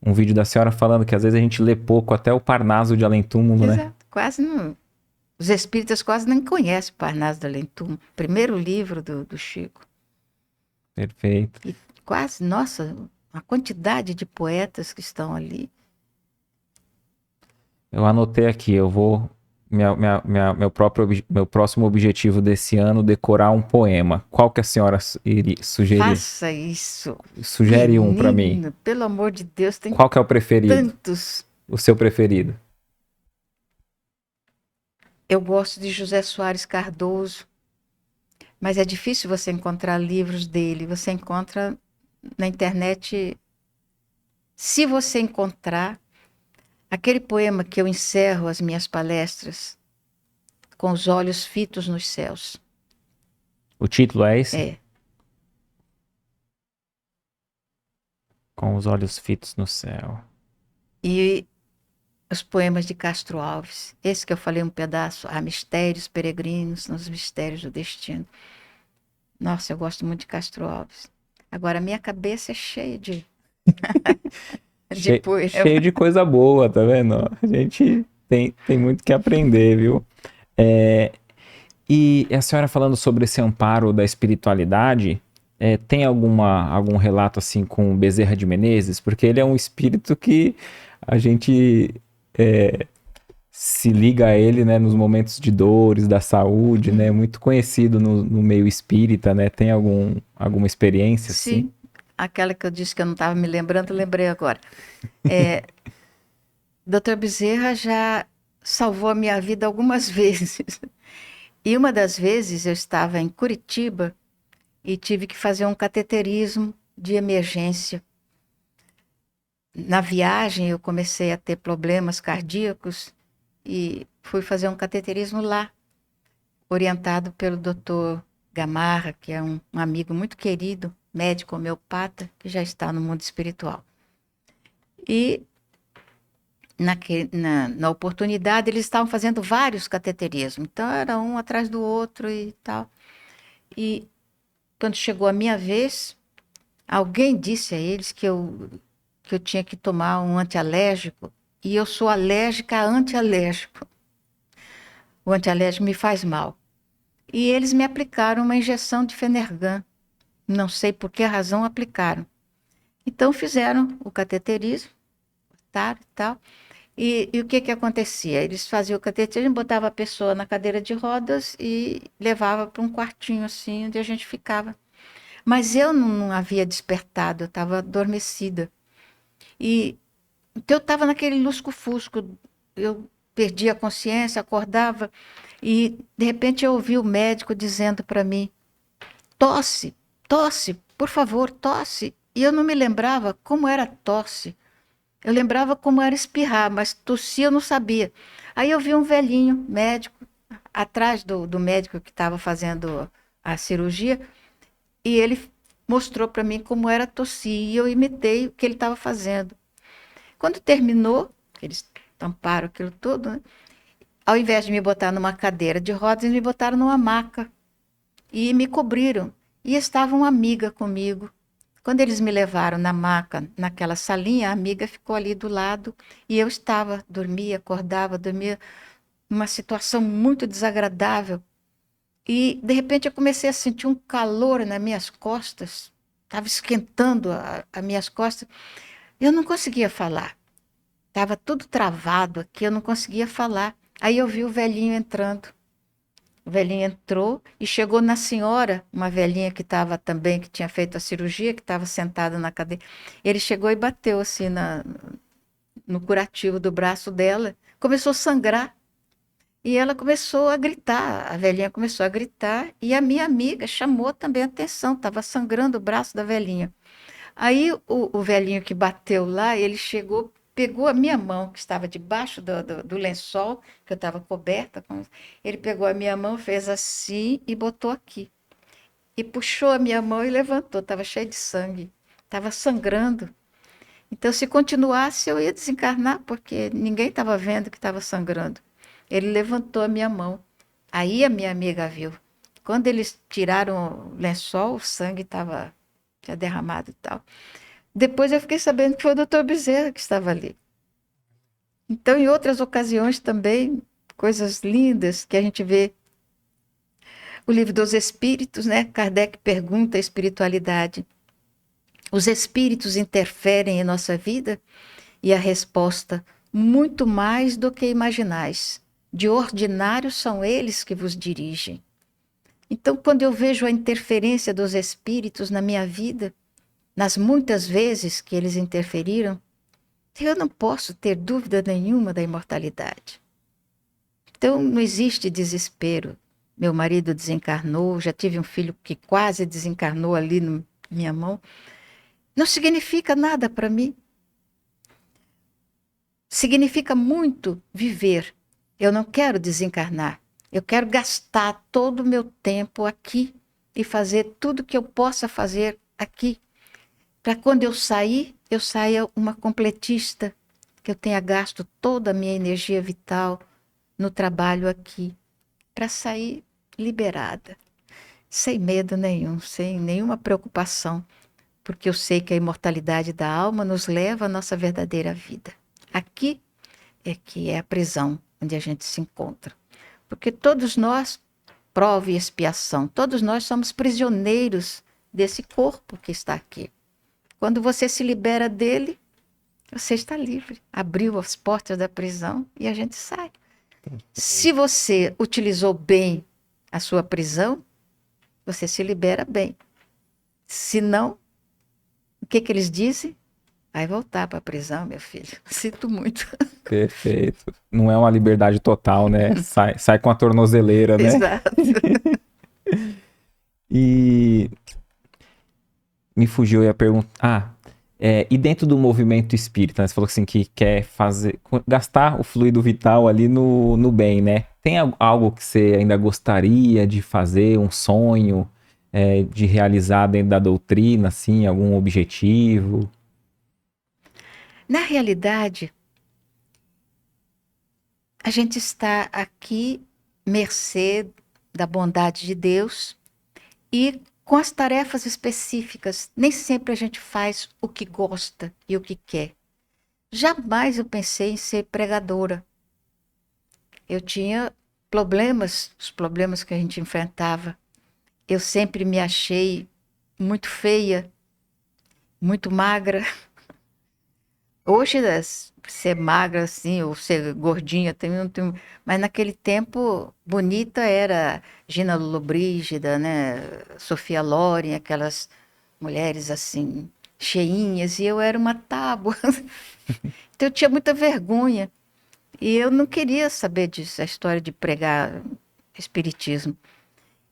um vídeo da senhora falando que às vezes a gente lê pouco, até o Parnaso de Além Túmulo, né? exato. Quase não. Os espíritas quase nem conhecem Parnaso do Além Túmulo, primeiro livro do Chico. Perfeito. E quase, nossa, a quantidade de poetas que estão ali. Eu anotei aqui, eu vou. Meu próximo objetivo desse ano, decorar um poema. Qual que a senhora sugerir? Faça isso. Sugere um para mim. Menino, pelo amor de Deus, tem Qual que é o preferido? tantos. O seu preferido? Eu gosto de José Soares Cardoso, mas é difícil você encontrar livros dele. Você encontra na internet. Se você encontrar aquele poema que eu encerro as minhas palestras, com os olhos fitos nos céus. O título é esse? É. Com os olhos fitos no céu. E os poemas de Castro Alves. Esse que eu falei um pedaço, há mistérios peregrinos nos mistérios do destino. Nossa, eu gosto muito de Castro Alves. Agora, a minha cabeça é cheia de Cheio poema. de coisa boa, tá vendo? A gente tem muito que aprender, viu? É, e a senhora falando sobre esse amparo da espiritualidade, tem algum relato assim com Bezerra de Menezes? Porque ele é um espírito que a gente se liga a ele, né, nos momentos de dores, da saúde, né? Uhum. Muito conhecido no meio espírita, né? Tem alguma experiência assim? Sim, aquela que eu disse que eu não estava me lembrando, lembrei agora. Dr. Bezerra já salvou a minha vida algumas vezes. E uma das vezes eu estava em Curitiba e tive que fazer um cateterismo de emergência. Na viagem eu comecei a ter problemas cardíacos e fui fazer um cateterismo lá, orientado pelo Dr. Gamarra, que é um amigo muito querido, médico homeopata, que já está no mundo espiritual. E na oportunidade eles estavam fazendo vários cateterismos, então era um atrás do outro e tal. E quando chegou a minha vez, alguém disse a eles que eu tinha que tomar um antialérgico e eu sou alérgica a antialérgico. O antialérgico me faz mal. E eles me aplicaram uma injeção de Fenergan. Não sei por que razão aplicaram. Então fizeram o cateterismo, tá, e tal. E o que que acontecia? Eles faziam o cateterismo, botavam a pessoa na cadeira de rodas e levava para um quartinho assim, onde a gente ficava. Mas eu não havia despertado, eu estava adormecida. E então eu estava naquele lusco-fusco, eu perdi a consciência, acordava e de repente eu ouvi o médico dizendo para mim: tosse, tosse, por favor, tosse. E eu não me lembrava como era tosse. Eu lembrava como era espirrar, mas tossir eu não sabia. Aí eu vi um velhinho médico atrás do médico que estava fazendo a cirurgia e ele mostrou para mim como era tossir e eu imitei o que ele estava fazendo. Quando terminou, eles tamparam aquilo tudo, né? Ao invés de me botar numa cadeira de rodas, eles me botaram numa maca e me cobriram. E estava uma amiga comigo. Quando eles me levaram na maca, naquela salinha, a amiga ficou ali do lado e eu estava, dormia, acordava, dormia, numa situação muito desagradável. E de repente eu comecei a sentir um calor nas minhas costas, estava esquentando as minhas costas. Eu não conseguia falar. Estava tudo travado aqui, eu não conseguia falar. Aí eu vi o velhinho entrando. O velhinho entrou e chegou na senhora, uma velhinha que estava também, que tinha feito a cirurgia, que estava sentada na cadeira. Ele chegou e bateu assim no curativo do braço dela. Começou a sangrar. E ela começou a gritar, a velhinha começou a gritar, e a minha amiga chamou também a atenção, estava sangrando o braço da velhinha. Aí o velhinho que bateu lá, ele chegou, pegou a minha mão, que estava debaixo do lençol, que eu estava coberta, ele pegou a minha mão, fez assim e botou aqui. E puxou a minha mão e levantou, estava cheio de sangue, estava sangrando. Então, se continuasse, eu ia desencarnar, porque ninguém estava vendo que estava sangrando. Ele levantou a minha mão. Aí a minha amiga viu. Quando eles tiraram o lençol, o sangue tinha derramado e tal. Depois eu fiquei sabendo que foi o doutor Bezerra que estava ali. Então, em outras ocasiões também, coisas lindas que a gente vê. O livro dos Espíritos, né? Kardec pergunta a espiritualidade. Os espíritos interferem em nossa vida? E a resposta, muito mais do que imaginais. De ordinário são eles que vos dirigem. Então, quando eu vejo a interferência dos espíritos na minha vida, nas muitas vezes que eles interferiram, eu não posso ter dúvida nenhuma da imortalidade. Então, não existe desespero. Meu marido desencarnou, já tive um filho que quase desencarnou ali na minha mão. Não significa nada para mim. Significa muito viver. Eu não quero desencarnar. Eu quero gastar todo o meu tempo aqui e fazer tudo que eu possa fazer aqui. Para quando eu sair, eu saia uma completista, que eu tenha gasto toda a minha energia vital no trabalho aqui, para sair liberada, sem medo nenhum, sem nenhuma preocupação, porque eu sei que a imortalidade da alma nos leva à nossa verdadeira vida. Aqui é que é a prisão onde a gente se encontra. Porque todos nós, prova e expiação, todos nós somos prisioneiros desse corpo que está aqui. Quando você se libera dele, você está livre. Abriu as portas da prisão e a gente sai. Se você utilizou bem a sua prisão, você se libera bem. Se não, o que eles dizem? Vai voltar para a prisão, meu filho. Sinto muito. Perfeito. Não é uma liberdade total, né? Sai com a tornozeleira, né? Exato. E me fugiu e a pergunta. E dentro do movimento espírita, né? Você falou assim que quer gastar o fluido vital ali no bem, né? Tem algo que você ainda gostaria de fazer, um sonho, de realizar dentro da doutrina, assim, algum objetivo? Na realidade, a gente está aqui mercê da bondade de Deus e com as tarefas específicas. Nem sempre a gente faz o que gosta e o que quer. Jamais eu pensei em ser pregadora. Eu tinha problemas, os problemas que a gente enfrentava. Eu sempre me achei muito feia, muito magra. Hoje, ser magra assim, ou ser gordinha, não tem, mas naquele tempo, bonita era Gina Lollobrigida, né? Sofia Loren, aquelas mulheres assim, cheinhas, e eu era uma tábua. Então eu tinha muita vergonha. E eu não queria saber disso, a história de pregar espiritismo.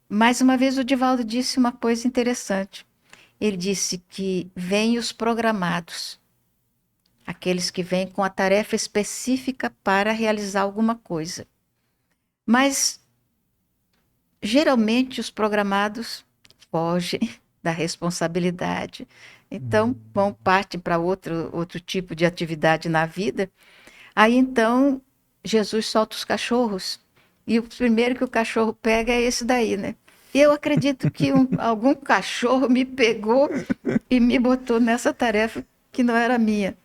Mais uma vez, o Divaldo disse uma coisa interessante. Ele disse que vêm os programados. Aqueles que vêm com a tarefa específica para realizar alguma coisa. Mas, geralmente, os programados fogem da responsabilidade. Então, partem para outro tipo de atividade na vida. Aí, então, Jesus solta os cachorros. E o primeiro que o cachorro pega é esse daí, né? E eu acredito que algum cachorro me pegou e me botou nessa tarefa que não era minha.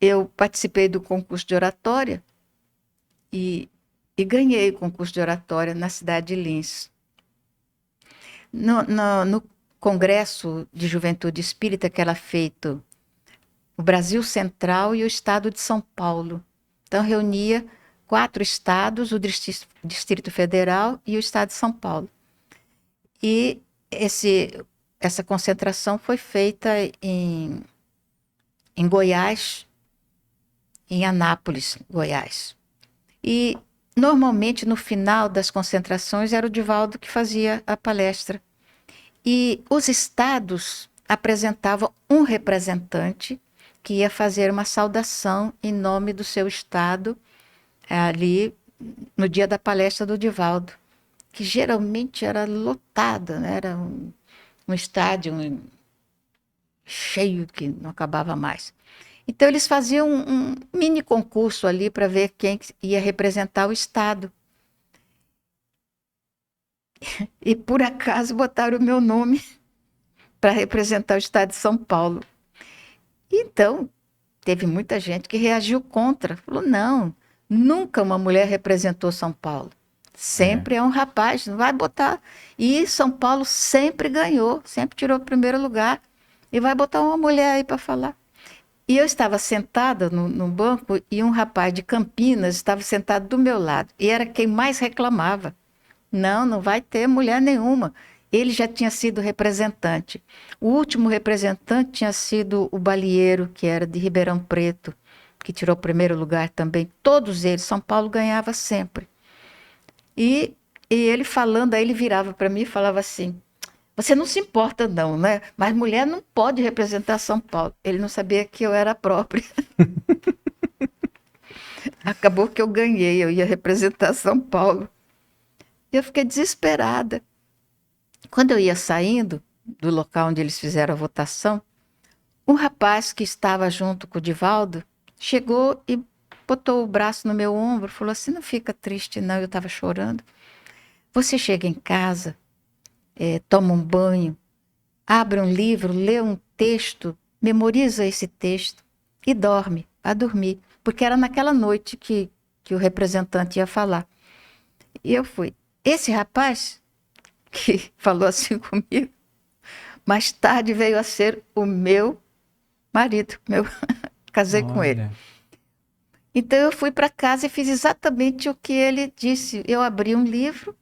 Eu participei do concurso de oratória e ganhei o concurso de oratória na cidade de Lins. No Congresso de Juventude Espírita, que era feito o Brasil Central e o estado de São Paulo. Então, reunia 4 estados, o Distrito Federal e o estado de São Paulo. E essa concentração foi feita em Goiás, em Anápolis, Goiás. E, normalmente, no final das concentrações, era o Divaldo que fazia a palestra. E os estados apresentavam um representante que ia fazer uma saudação em nome do seu estado, ali no dia da palestra do Divaldo, que geralmente era lotada, né? Era um estádio cheio que não acabava mais. Então eles faziam um mini concurso ali para ver quem ia representar o estado. E por acaso botaram o meu nome para representar o estado de São Paulo. Então, teve muita gente que reagiu contra. Falou, não, nunca uma mulher representou São Paulo. Sempre é um rapaz, não vai botar. E São Paulo sempre ganhou, sempre tirou o primeiro lugar. E vai botar uma mulher aí para falar. E eu estava sentada no banco e um rapaz de Campinas estava sentado do meu lado. E era quem mais reclamava. Não vai ter mulher nenhuma. Ele já tinha sido representante. O último representante tinha sido o Balieiro, que era de Ribeirão Preto, que tirou o primeiro lugar também. Todos eles, São Paulo ganhava sempre. E ele falando, aí ele virava para mim e falava assim, você não se importa não, né? Mas mulher não pode representar São Paulo. Ele não sabia que eu era a própria. Acabou que eu ganhei, eu ia representar São Paulo. E eu fiquei desesperada. Quando eu ia saindo do local onde eles fizeram a votação, um rapaz que estava junto com o Divaldo chegou e botou o braço no meu ombro, falou assim, não fica triste não, eu estava chorando. Você chega em casa, toma um banho, abre um livro, lê um texto, memoriza esse texto e dorme, vai dormir. Porque era naquela noite que o representante ia falar. E eu fui. Esse rapaz que falou assim comigo, mais tarde veio a ser o meu marido, casei com ele. Então eu fui para casa e fiz exatamente o que ele disse. Eu abri um livro,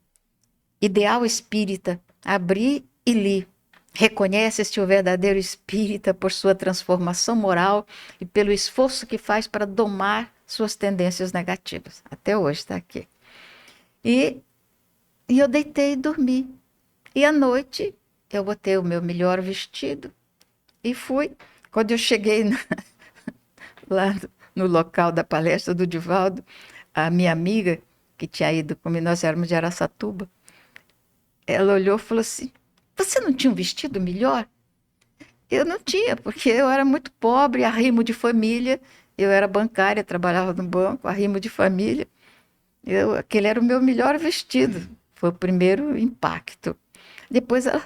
Ideal Espírita, abri e li. Reconhece-se o verdadeiro espírita por sua transformação moral e pelo esforço que faz para domar suas tendências negativas. Até hoje está aqui. E eu deitei e dormi. E à noite eu botei o meu melhor vestido e fui. Quando eu cheguei lá no local da palestra do Divaldo, a minha amiga, que tinha ido comigo, nós éramos de Araçatuba, ela olhou e falou assim, você não tinha um vestido melhor? Eu não tinha, porque eu era muito pobre, arrimo de família, eu era bancária, trabalhava no banco, arrimo de família, aquele era o meu melhor vestido, foi o primeiro impacto. Depois ela,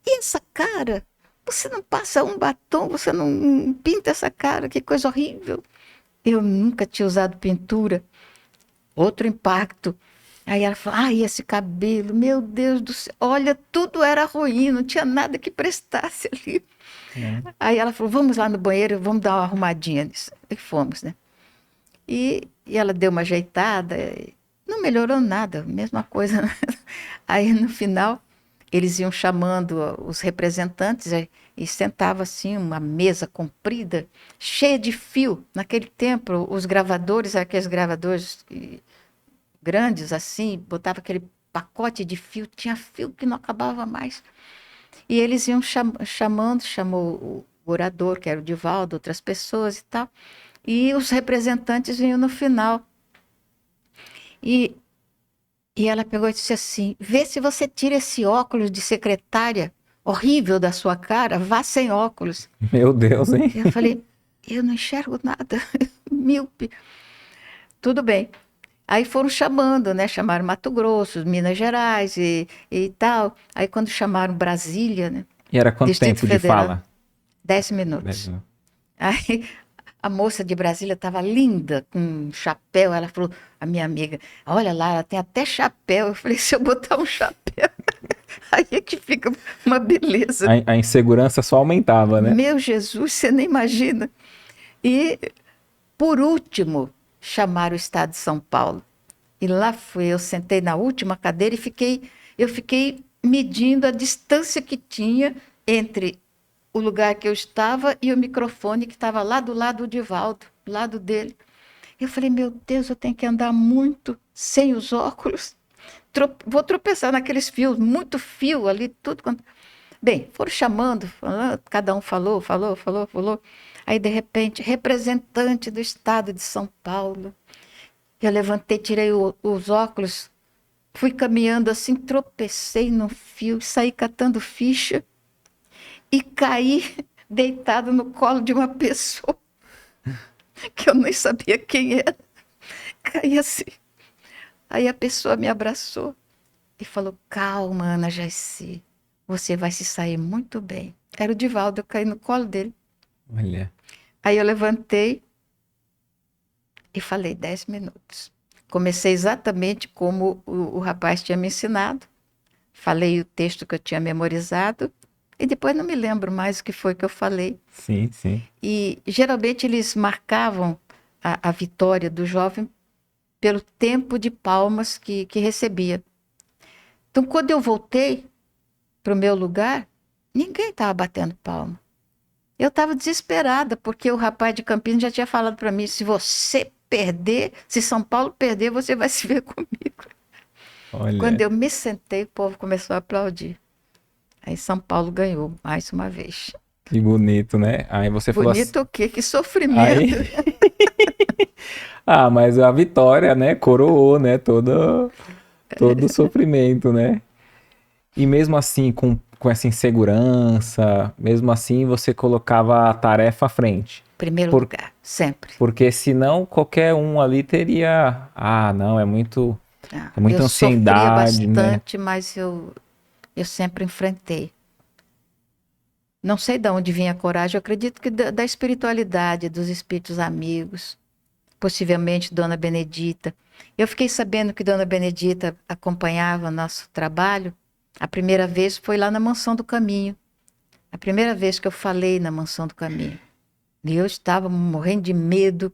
e essa cara? Você não passa um batom, você não pinta essa cara, que coisa horrível. Eu nunca tinha usado pintura. Outro impacto. Aí ela falou, ai, esse cabelo, meu Deus do céu, olha, tudo era ruim, não tinha nada que prestasse ali. Aí ela falou, vamos lá no banheiro, vamos dar uma arrumadinha nisso. E fomos, né? E ela deu uma ajeitada, não melhorou nada, mesma coisa. Aí no final, eles iam chamando os representantes e sentava assim, uma mesa comprida, cheia de fio. Naquele tempo, os gravadores, aqueles gravadores grandes assim, botava aquele pacote de fio, tinha fio que não acabava mais. E eles iam chamou o orador, que era o Divaldo, outras pessoas e tal, e os representantes vinham no final. E ela pegou e disse assim, vê se você tira esse óculos de secretária horrível da sua cara, vá sem óculos. Meu Deus, hein? Eu falei, eu não enxergo nada, míope. Tudo bem. Aí foram chamando, né? Chamaram Mato Grosso, Minas Gerais e tal. Aí quando chamaram Brasília, né? E era quanto Distrito tempo Federal, de fala? 10 minutos. 10 minutos. Aí a moça de Brasília estava linda, com um chapéu. Ela falou, a minha amiga, olha lá, ela tem até chapéu. Eu falei, se eu botar um chapéu, aí é que fica uma beleza. A insegurança só aumentava, né? Meu Jesus, você nem imagina. E, por último, chamaram o estado de São Paulo. E lá fui, eu sentei na última cadeira e eu fiquei medindo a distância que tinha entre o lugar que eu estava e o microfone que estava lá do lado do Divaldo, do lado dele. Eu falei, meu Deus, eu tenho que andar muito sem os óculos. Vou tropeçar naqueles fios, muito fio ali, tudo quanto... Bem, foram chamando, falando, cada um falou. Aí, de repente, representante do estado de São Paulo. Eu levantei, tirei os óculos, fui caminhando assim, tropecei no fio, saí catando ficha e caí deitado no colo de uma pessoa que eu nem sabia quem era. Caí assim. Aí a pessoa me abraçou e falou, calma, Ana Jaci, você vai se sair muito bem. Era o Divaldo, eu caí no colo dele. Olha. Aí eu levantei e falei 10 minutos. Comecei exatamente como o rapaz tinha me ensinado. Falei o texto que eu tinha memorizado e depois não me lembro mais o que foi que eu falei. Sim, sim. E geralmente eles marcavam a vitória do jovem pelo tempo de palmas que recebia. Então, quando eu voltei para o meu lugar, ninguém estava batendo palma. Eu estava desesperada, porque o rapaz de Campinas já tinha falado para mim, se você perder, se São Paulo perder, você vai se ver comigo. Quando Olha, eu me sentei, o povo começou a aplaudir. Aí São Paulo ganhou, mais uma vez. que bonito, né? Aí você falou assim. Bonito o quê? Que sofrimento. Aí. Ah, mas a vitória, né? Coroou, né? Todo o sofrimento, né? E mesmo assim, com essa insegurança, mesmo assim, você colocava a tarefa à frente. Primeiro Por, lugar, sempre. porque senão qualquer um ali teria. Ah, não, Ah, é muita eu sofria ansiedade, né? bastante, mas eu sempre enfrentei. Não sei de onde vinha a coragem, eu acredito que da espiritualidade, dos espíritos amigos, possivelmente Dona Benedita. Eu fiquei sabendo que Dona Benedita acompanhava nosso trabalho. A primeira vez foi lá na Mansão do Caminho. A primeira vez que eu falei na Mansão do Caminho. E eu estava morrendo de medo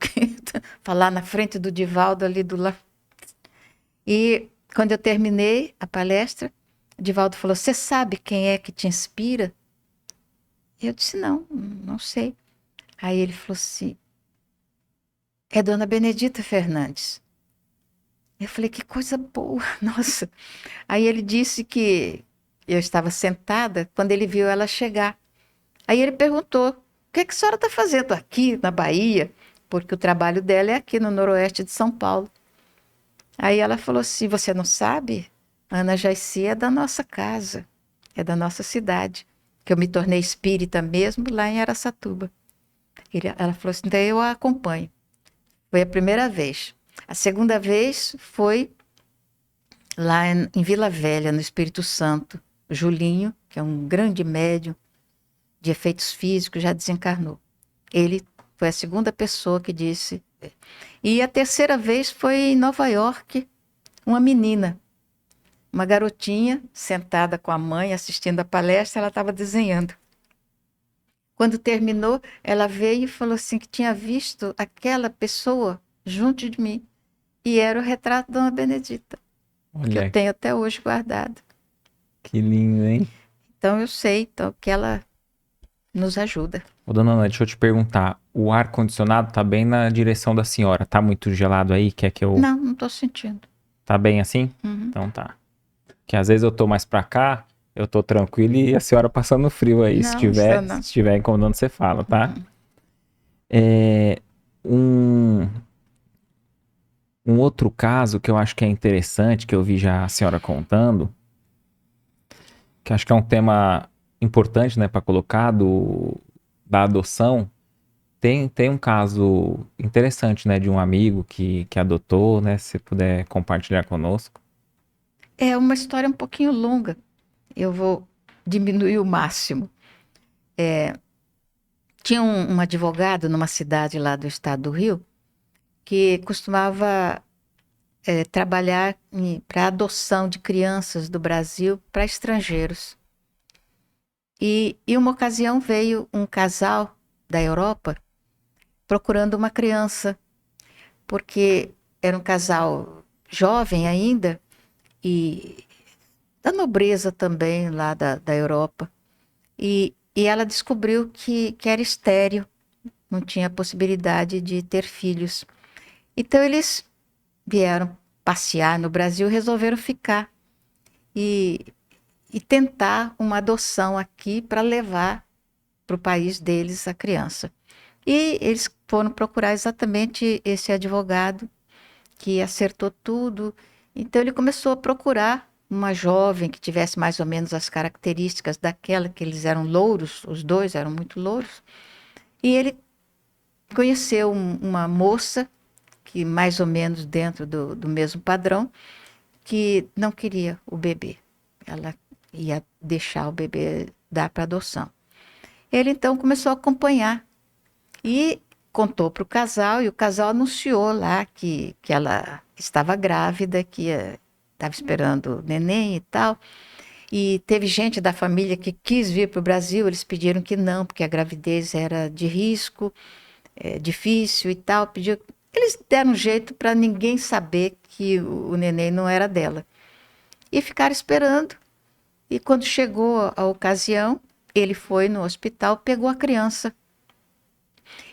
falar na frente do Divaldo ali do lado. E quando eu terminei a palestra, o Divaldo falou: "Você sabe quem é que te inspira?" Eu disse: não sei. Aí ele falou assim: "É Dona Benedita Fernandes." Eu falei: "Que coisa boa, nossa." Aí ele disse que eu estava sentada quando ele viu ela chegar. Aí ele perguntou: "O que que a senhora está fazendo aqui na Bahia?" Porque o trabalho dela é aqui no noroeste de São Paulo. Aí ela falou assim: "Você não sabe? Ana Jaci é da nossa casa, é da nossa cidade, que eu me tornei espírita mesmo lá em Araçatuba." Ela falou assim: "Então eu a acompanho." Foi a primeira vez. A segunda vez foi lá em Vila Velha, no Espírito Santo. Julinho, que é um grande médium de efeitos físicos, já desencarnou. Ele foi a segunda pessoa que disse. E a terceira vez foi em Nova York, uma menina, uma garotinha sentada com a mãe assistindo a palestra, ela estava desenhando. Quando terminou, ela veio e falou assim que tinha visto aquela pessoa junto de mim. E era o retrato da Dona Benedita, que eu Olha, tenho até hoje guardado. que lindo, hein? Então eu sei então, que ela nos ajuda. Ô, dona Ana, deixa eu te perguntar. O ar-condicionado tá bem na direção da senhora. Tá muito gelado aí? Quer que eu. Não estou sentindo. Tá bem assim? Uhum. Então tá. Que às vezes eu tô mais pra cá, eu tô tranquilo e a senhora passando frio aí. Se Não, está tiver, não. se estiver incomodando, você fala, tá? Uhum. É, um, um outro caso que eu acho que é interessante, que eu vi já a senhora contando, que acho que é um tema importante, né, para colocar da adoção. Tem um caso interessante, né, de um amigo que adotou, né, se você puder compartilhar conosco. É uma história um pouquinho longa. Eu vou diminuir o máximo. Tinha um advogado numa cidade lá do estado do Rio que costumava trabalhar para adoção de crianças do Brasil para estrangeiros. E uma ocasião veio um casal da Europa procurando uma criança, porque era um casal jovem ainda e da nobreza também lá da Europa. E ela descobriu que era estéril, não tinha possibilidade de ter filhos. Então eles vieram passear no Brasil, resolveram ficar e, e tentar uma adoção aqui para levar para o país deles a criança. E eles foram procurar exatamente esse advogado que acertou tudo. Então ele começou a procurar uma jovem que tivesse mais ou menos as características daquela, que eles eram louros, os dois eram muito louros. E ele conheceu uma moça que mais ou menos dentro do mesmo padrão, que não queria o bebê. Ela ia deixar o bebê dar para adoção. Ele então começou a acompanhar e contou para o casal, e o casal anunciou lá que ela estava grávida, que estava esperando o neném e tal. E teve gente da família que quis vir para o Brasil, eles pediram que não, porque a gravidez era de risco, difícil e tal. Eles deram um jeito para ninguém saber que o neném não era dela. E ficaram esperando. E quando chegou a ocasião, ele foi no hospital, pegou a criança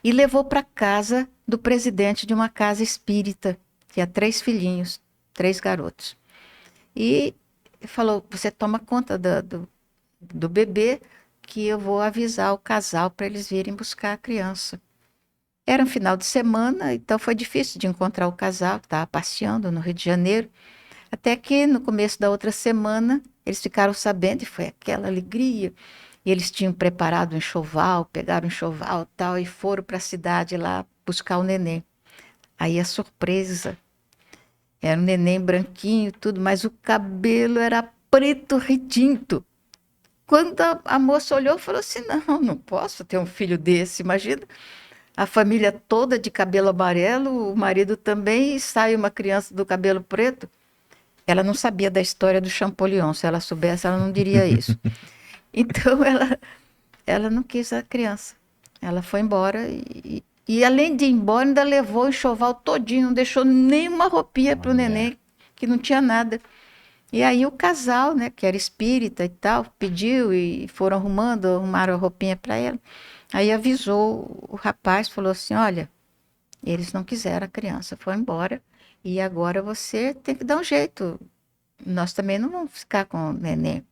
e levou para casa do presidente de uma casa espírita, que tinha 3 filhinhos, 3 garotos. E falou: você toma conta do bebê, que eu vou avisar o casal para eles virem buscar a criança. Era um final de semana, então foi difícil de encontrar o casal, que estava passeando no Rio de Janeiro. Até que no começo da outra semana, eles ficaram sabendo, e foi aquela alegria. E eles tinham preparado um enxoval, pegaram um enxoval e tal, e foram para a cidade lá buscar o neném. Aí a surpresa, era um neném branquinho, tudo, mas o cabelo era preto retinto. Quando a moça olhou, falou assim: não, não posso ter um filho desse, imagina. A família toda de cabelo amarelo, o marido também, e sai uma criança do cabelo preto. Ela não sabia da história do Champollion, se ela soubesse, ela não diria isso. Então ela não quis a criança. Ela foi embora e além de ir embora, ainda levou o enxoval todinho, não deixou nenhuma roupinha para o neném, que não tinha nada. E aí o casal, né, que era espírita e tal, pediu e foram arrumaram a roupinha para ela. Aí avisou o rapaz, falou assim: olha, eles não quiseram a criança, foi embora. E agora você tem que dar um jeito. Nós também não vamos ficar com o neném.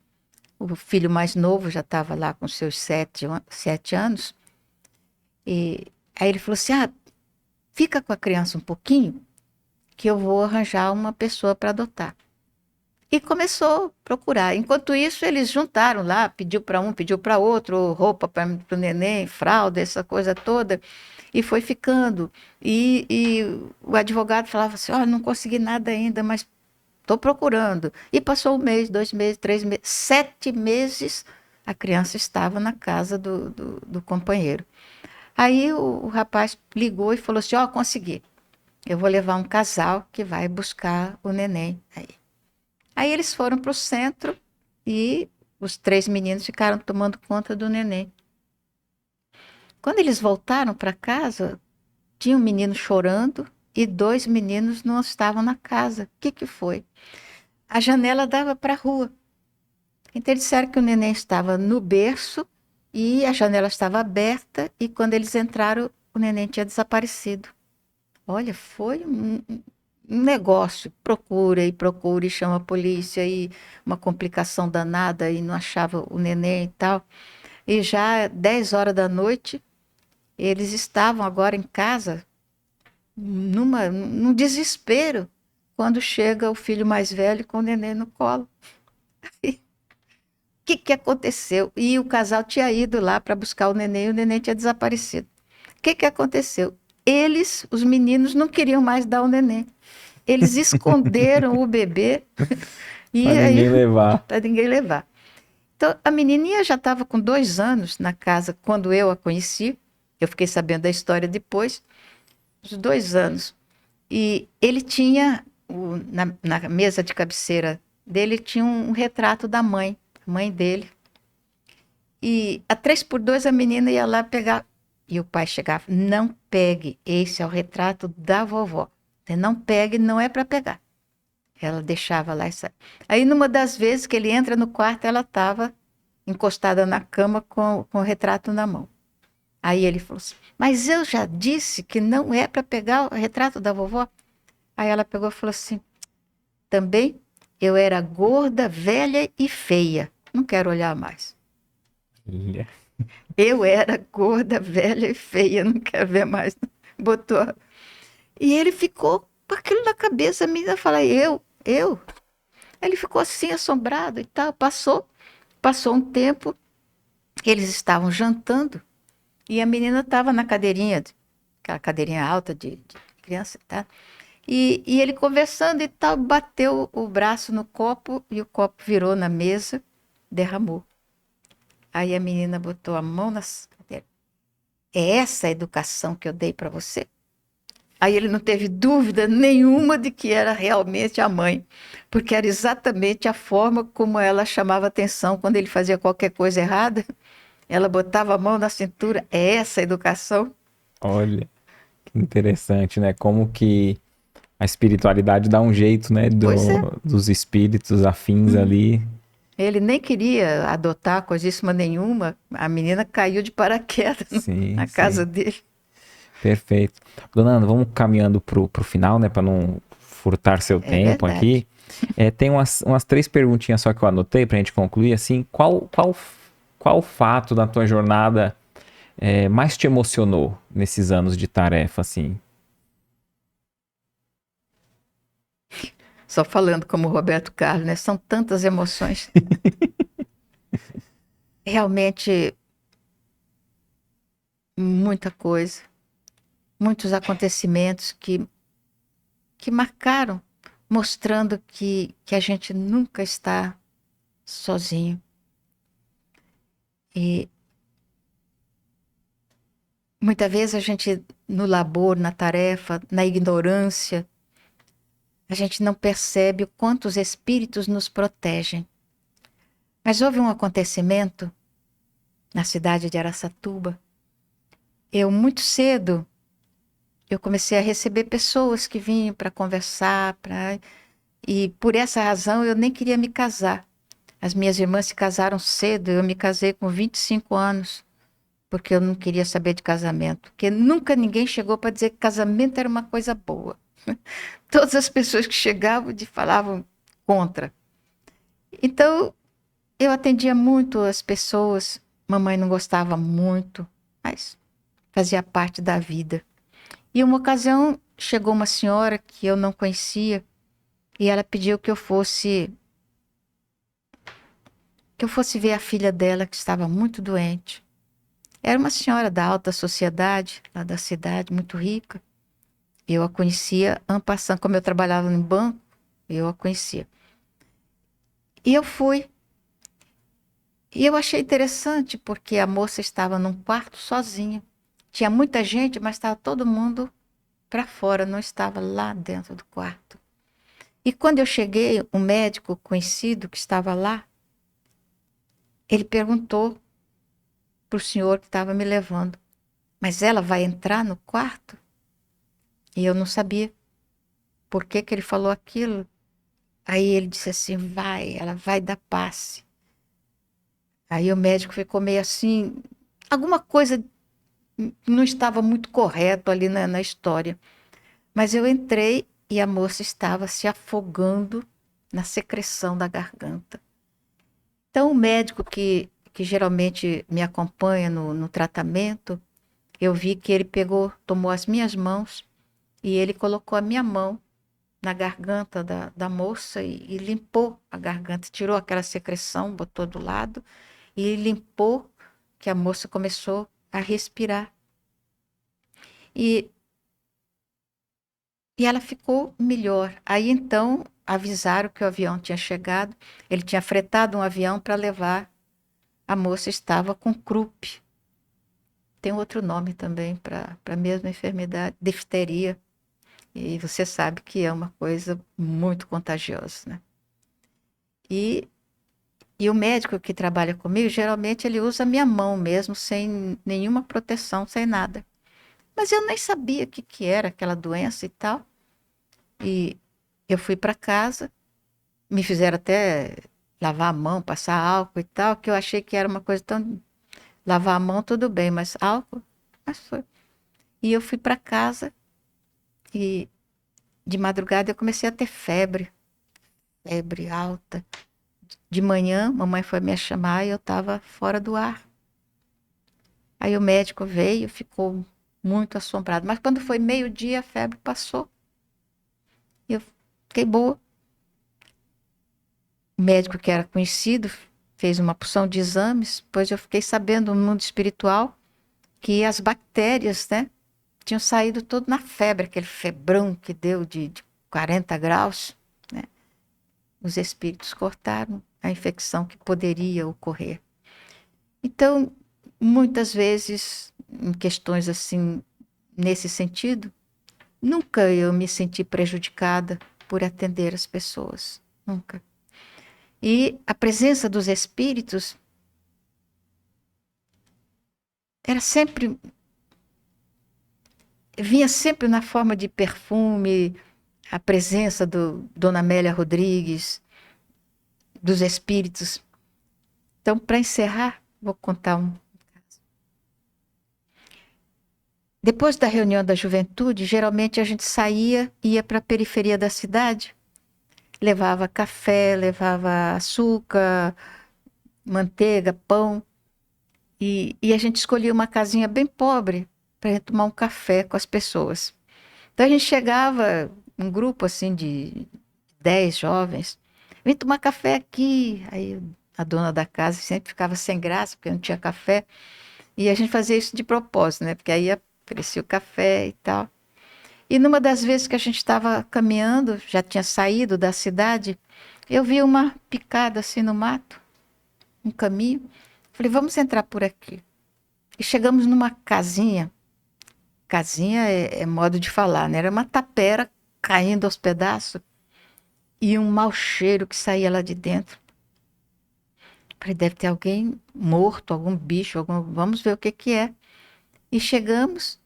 O filho mais novo já estava lá com seus 7 anos. E aí ele falou assim: fica com a criança um pouquinho, que eu vou arranjar uma pessoa para adotar. E começou a procurar. Enquanto isso, eles juntaram lá, pediu para um, pediu para outro, roupa para o neném, fralda, essa coisa toda. E foi ficando. E o advogado falava assim: não consegui nada ainda, mas estou procurando. E passou 1 mês, 2 meses, 3 meses, 7 meses, a criança estava na casa do companheiro. Aí o rapaz ligou e falou assim: consegui. Eu vou levar um casal que vai buscar o neném aí. Aí eles foram para o centro e os 3 meninos ficaram tomando conta do neném. Quando eles voltaram para casa, tinha um menino chorando e 2 meninos não estavam na casa. O que foi? A janela dava para a rua. Então eles disseram que o neném estava no berço e a janela estava aberta, e quando eles entraram, o neném tinha desaparecido. Olha, foi um negócio. Procura e chama a polícia, e uma complicação danada, e não achava o neném e tal. E já 10 horas da noite, eles estavam agora em casa, num desespero, quando chega o filho mais velho com o neném no colo. O que aconteceu? E o casal tinha ido lá para buscar o neném tinha desaparecido. O que aconteceu? Eles, os meninos, não queriam mais dar o neném. Eles esconderam o bebê e Para ninguém levar. Para ninguém levar. Então, a menininha já estava com 2 anos na casa quando eu a conheci. Eu fiquei sabendo da história depois, uns 2 anos. E ele tinha, na mesa de cabeceira dele, tinha um retrato da mãe dele. E a 3x2 a menina ia lá pegar E o pai chegava, não pegue, esse é o retrato da vovó. Você não pegue, não é para pegar. Ela deixava lá e saia. Aí, numa das vezes que ele entra no quarto, ela estava encostada na cama com o retrato na mão. Aí ele falou assim, mas eu já disse que não é para pegar o retrato da vovó. Aí ela pegou e falou assim, também eu era gorda, velha e feia. Não quero olhar mais. Olha. Eu era gorda, velha e feia, não quero ver mais. Botou. E ele ficou com aquilo na cabeça. A menina fala, eu. Ele ficou assim, assombrado e tal. Passou um tempo, eles estavam jantando e a menina estava na cadeirinha, aquela cadeirinha alta de criança, tá? E ele conversando e tal, bateu o braço no copo e o copo virou na mesa, derramou. Aí a menina botou a mão na cadeira. É essa a educação que eu dei para você? Aí ele não teve dúvida nenhuma de que era realmente a mãe, porque era exatamente a forma como ela chamava atenção quando ele fazia qualquer coisa errada. Ela botava a mão na cintura. É essa a educação? Olha, que interessante, né? Como que a espiritualidade dá um jeito, né? Pois é. Dos espíritos afins ali. Ele nem queria adotar coisíssima nenhuma. A menina caiu de paraquedas Sim, na casa sim. dele. Perfeito. Dona Ana, vamos caminhando pro final, né? Para não furtar seu É tempo verdade. aqui. Tem umas três perguntinhas só que eu anotei pra gente concluir, assim. Qual fato da tua jornada mais te emocionou nesses anos de tarefa, assim? Só falando como o Roberto Carlos, né? São tantas emoções. Realmente, muita coisa. Muitos acontecimentos que marcaram, mostrando que a gente nunca está sozinho. E muitas vezes a gente, no labor, na tarefa, na ignorância, a gente não percebe o quanto os espíritos nos protegem. Mas houve um acontecimento na cidade de Araçatuba. Muito cedo, eu comecei a receber pessoas que vinham para conversar, e por essa razão eu nem queria me casar. As minhas irmãs se casaram cedo, eu me casei com 25 anos, porque eu não queria saber de casamento. Porque nunca ninguém chegou para dizer que casamento era uma coisa boa. Todas as pessoas que chegavam falavam contra. Então, eu atendia muito as pessoas. Mamãe não gostava muito, mas fazia parte da vida. E uma ocasião chegou uma senhora que eu não conhecia e ela pediu que eu fosse ver a filha dela que estava muito doente. Era uma senhora da alta sociedade, lá da cidade, muito rica. Eu a conhecia en passant, como eu trabalhava no banco, eu a conhecia. E eu fui. E eu achei interessante porque a moça estava num quarto sozinha. Tinha muita gente, mas estava todo mundo para fora, não estava lá dentro do quarto. E quando eu cheguei, um médico conhecido que estava lá, ele perguntou para o senhor que estava me levando, mas ela vai entrar no quarto? E eu não sabia por que que ele falou aquilo. Aí ele disse assim, ela vai dar passe. Aí o médico ficou meio assim, alguma coisa não estava muito correto ali na história. Mas eu entrei e a moça estava se afogando na secreção da garganta. Então o médico que geralmente me acompanha no tratamento, eu vi que ele tomou as minhas mãos e ele colocou a minha mão na garganta da moça e limpou a garganta, tirou aquela secreção, botou do lado e limpou, que a moça começou a respirar. E ela ficou melhor. Aí então avisaram que o avião tinha chegado, ele tinha fretado um avião para levar, a moça estava com croup. Tem outro nome também para a mesma enfermidade, difteria. E você sabe que é uma coisa muito contagiosa, né? E E o médico que trabalha comigo, geralmente ele usa a minha mão mesmo, sem nenhuma proteção, sem nada. Mas eu nem sabia o que, que era aquela doença e tal. E eu fui para casa, me fizeram até lavar a mão, passar álcool e tal, que eu achei que era uma coisa tão. Lavar a mão, tudo bem, mas álcool, mas foi. E eu fui para casa e de madrugada eu comecei a ter febre, febre alta. De manhã, mamãe foi me chamar e eu estava fora do ar. Aí o médico veio, ficou muito assombrado. Mas quando foi meio-dia, a febre passou. E eu fiquei boa. O médico que era conhecido fez uma porção de exames, pois eu fiquei sabendo no mundo espiritual que as bactérias, né, tinham saído todo na febre, aquele febrão que deu de 40 graus, né? Os espíritos cortaram a infecção que poderia ocorrer. Então, muitas vezes, em questões assim, nesse sentido, nunca eu me senti prejudicada por atender as pessoas. Nunca. E a presença dos espíritos era sempre, vinha sempre na forma de perfume, a presença do Dona Amélia Rodrigues, dos espíritos. Então, para encerrar, vou contar um. Depois da reunião da juventude, geralmente a gente saía, ia para a periferia da cidade, levava café, levava açúcar, manteiga, pão, e a gente escolhia uma casinha bem pobre para tomar um café com as pessoas. Então a gente chegava, um grupo assim de 10 jovens, vem tomar café aqui. Aí a dona da casa sempre ficava sem graça, porque não tinha café. E a gente fazia isso de propósito, né? Porque aí oferecia o café e tal. E numa das vezes que a gente estava caminhando, já tinha saído da cidade, eu vi uma picada assim no mato, um caminho. Falei, vamos entrar por aqui. E chegamos numa casinha. Casinha é modo de falar, né? Era uma tapera caindo aos pedaços e um mau cheiro que saía lá de dentro. Falei, deve ter alguém morto, algum bicho, vamos ver o que que é. E chegamos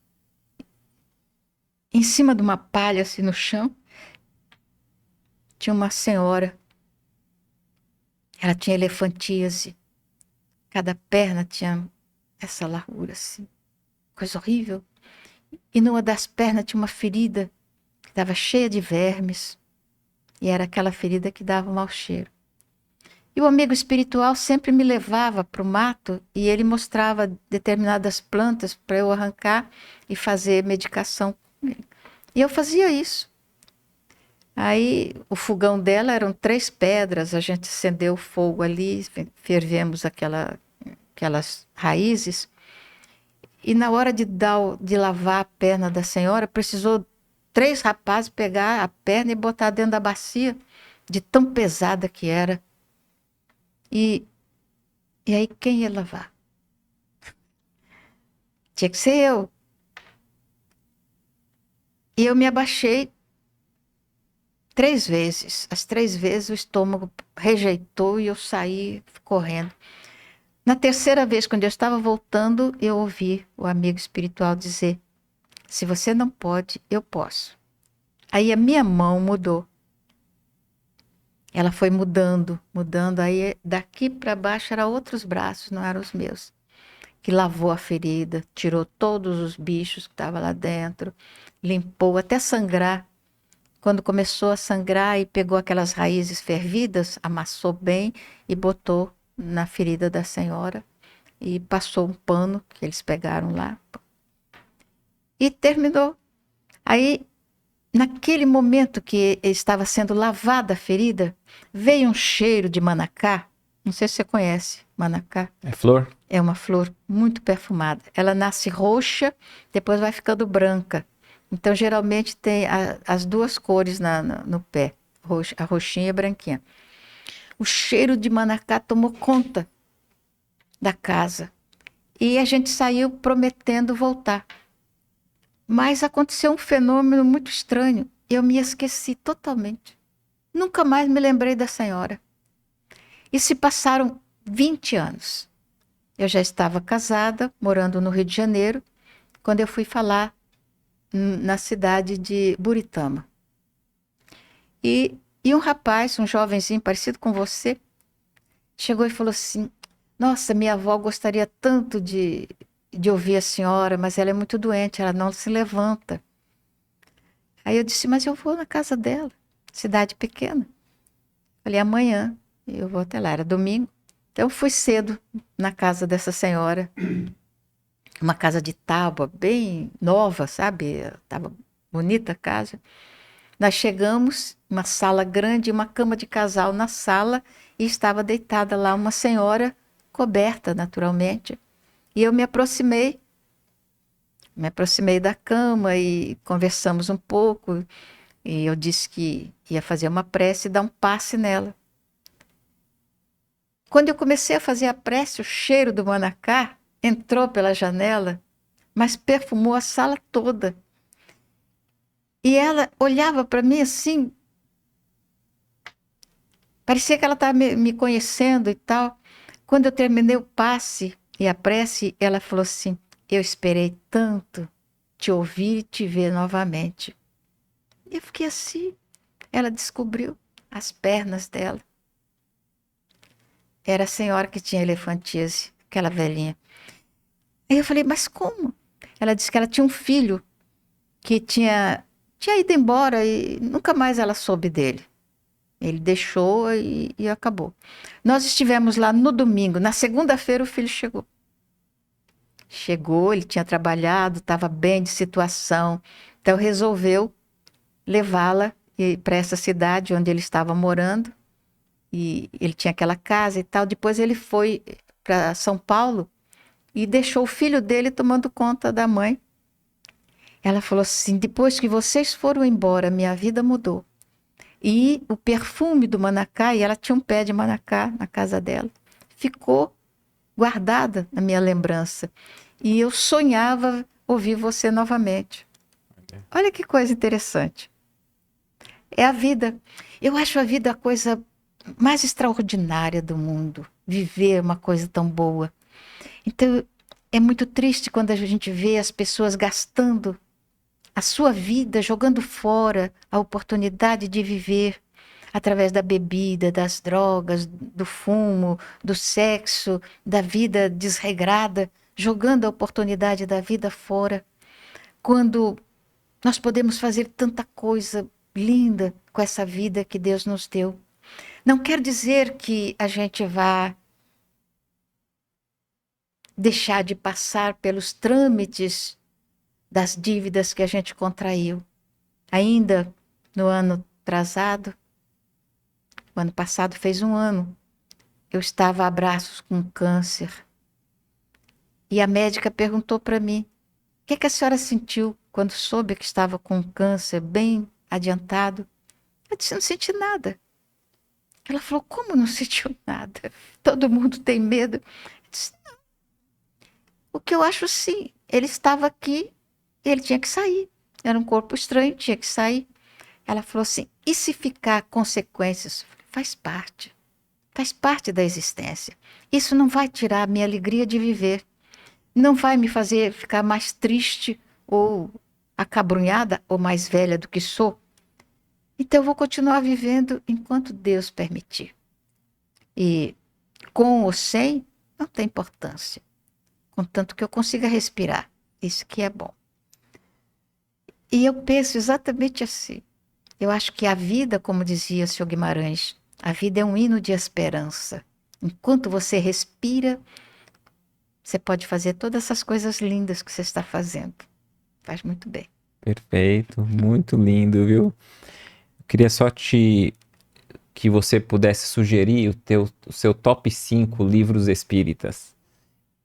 em cima de uma palha assim no chão, tinha uma senhora. Ela tinha elefantíase. Cada perna tinha essa largura assim, coisa horrível. E numa das pernas tinha uma ferida que estava cheia de vermes. E era aquela ferida que dava um mau cheiro. E o amigo espiritual sempre me levava para o mato e ele mostrava determinadas plantas para eu arrancar e fazer medicação com ele. E eu fazia isso. Aí o fogão dela eram 3 pedras, a gente acendeu o fogo ali, fervemos aquelas raízes. E na hora de lavar a perna da senhora, precisou 3 rapazes pegar a perna e botar dentro da bacia, de tão pesada que era. E aí quem ia lavar? Tinha que ser eu. E eu me abaixei 3 vezes. As 3 vezes o estômago rejeitou e eu saí correndo. Na terceira vez, quando eu estava voltando, eu ouvi o amigo espiritual dizer: se você não pode, eu posso. Aí a minha mão mudou. Ela foi mudando, mudando. Aí daqui para baixo eram outros braços, não eram os meus. Que lavou a ferida, tirou todos os bichos que estavam lá dentro, limpou até sangrar. Quando começou a sangrar e pegou aquelas raízes fervidas, amassou bem e botou na ferida da senhora e passou um pano que eles pegaram lá e terminou. Aí, naquele momento que estava sendo lavada a ferida, veio um cheiro de manacá. Não sei se você conhece manacá. É flor? É uma flor muito perfumada. Ela nasce roxa, depois vai ficando branca. Então, geralmente tem as 2 cores no pé, a roxinha e a branquinha. O cheiro de manacá tomou conta da casa. E a gente saiu prometendo voltar. Mas aconteceu um fenômeno muito estranho. Eu me esqueci totalmente. Nunca mais me lembrei da senhora. E se passaram 20 anos. Eu já estava casada, morando no Rio de Janeiro, quando eu fui falar na cidade de Buritama. E um rapaz, um jovenzinho parecido com você, chegou e falou assim: Nossa, minha avó gostaria tanto de ouvir a senhora, mas ela é muito doente, ela não se levanta. Aí eu disse: Mas eu vou na casa dela, cidade pequena. Falei: Amanhã eu vou até lá, era domingo. Então eu fui cedo na casa dessa senhora, uma casa de tábua, bem nova, sabe? Tava bonita a casa. Nós chegamos, uma sala grande, uma cama de casal na sala, e estava deitada lá uma senhora, coberta naturalmente. E eu me aproximei da cama e conversamos um pouco. E eu disse que ia fazer uma prece e dar um passe nela. Quando eu comecei a fazer a prece, o cheiro do manacá entrou pela janela, mas perfumou a sala toda. E ela olhava para mim assim, parecia que ela estava me conhecendo e tal. Quando eu terminei o passe e a prece, ela falou assim: Eu esperei tanto te ouvir e te ver novamente. E eu fiquei assim. Ela descobriu as pernas dela. Era a senhora que tinha elefantíase, aquela velhinha. Aí eu falei: Mas como? Ela disse que ela tinha um filho que tinha ido embora e nunca mais ela soube dele. Ele deixou e acabou. Nós estivemos lá no domingo. Na segunda-feira o filho chegou. Chegou, ele tinha trabalhado, estava bem de situação. Então resolveu levá-la para essa cidade onde ele estava morando. E ele tinha aquela casa e tal. Depois ele foi para São Paulo e deixou o filho dele tomando conta da mãe. Ela falou assim: Depois que vocês foram embora, minha vida mudou. E o perfume do manacá, e ela tinha um pé de manacá na casa dela, ficou guardada na minha lembrança. E eu sonhava ouvir você novamente. Olha que coisa interessante. É a vida. Eu acho a vida a coisa mais extraordinária do mundo. Viver uma coisa tão boa. Então, é muito triste quando a gente vê as pessoas gastando a sua vida, jogando fora a oportunidade de viver através da bebida, das drogas, do fumo, do sexo, da vida desregrada, jogando a oportunidade da vida fora, quando nós podemos fazer tanta coisa linda com essa vida que Deus nos deu. Não quer dizer que a gente vá deixar de passar pelos trâmites das dívidas que a gente contraiu. Ainda no ano atrasado, o ano passado fez um ano, eu estava a braços com câncer. E a médica perguntou para mim: O que a senhora sentiu quando soube que estava com câncer bem adiantado? Eu disse: Não senti nada. Ela falou: Como não sentiu nada? Todo mundo tem medo. Eu disse: Não. O que eu acho, sim, ele estava aqui, ele tinha que sair. Era um corpo estranho, tinha que sair. Ela falou assim: E se ficar consequências? Faz parte. Faz parte da existência. Isso não vai tirar a minha alegria de viver. Não vai me fazer ficar mais triste ou acabrunhada ou mais velha do que sou. Então eu vou continuar vivendo enquanto Deus permitir. E com ou sem, não tem importância. Contanto que eu consiga respirar. Isso que é bom. E eu penso exatamente assim. Eu acho que a vida, como dizia o Sr. Guimarães, a vida é um hino de esperança. Enquanto você respira, você pode fazer todas essas coisas lindas que você está fazendo. Faz muito bem. Perfeito, muito lindo, viu? Eu queria só que você pudesse sugerir o seu top 5 livros espíritas.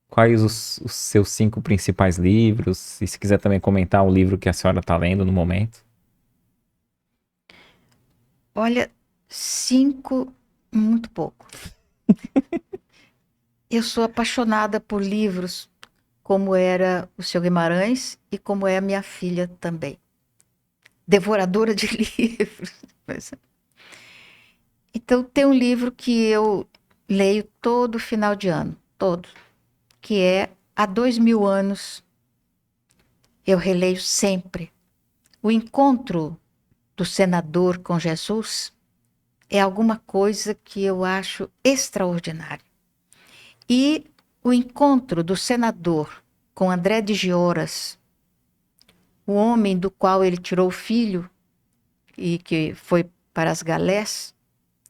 Quais os seus 5 principais livros? E se quiser também comentar o livro que a senhora está lendo no momento. Olha, 5, muito pouco. Eu sou apaixonada por livros, como era o Sr. Guimarães e como é a minha filha também. Devoradora de livros. Então, tem um livro que eu leio todo final de ano, todo, que é há 2000 anos, eu releio sempre. O encontro do senador com Jesus é alguma coisa que eu acho extraordinário. E o encontro do senador com André de Gioras, o homem do qual ele tirou o filho e que foi para as galés,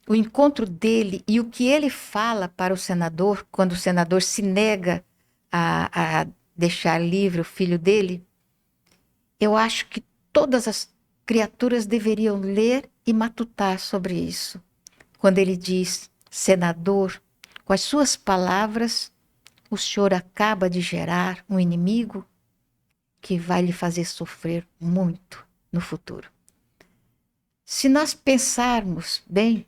o encontro dele e o que ele fala para o senador, quando o senador se nega a deixar livre o filho dele, eu acho que todas as criaturas deveriam ler e matutar sobre isso. Quando ele diz, senador, com as suas palavras, o senhor acaba de gerar um inimigo que vai lhe fazer sofrer muito no futuro. Se nós pensarmos bem,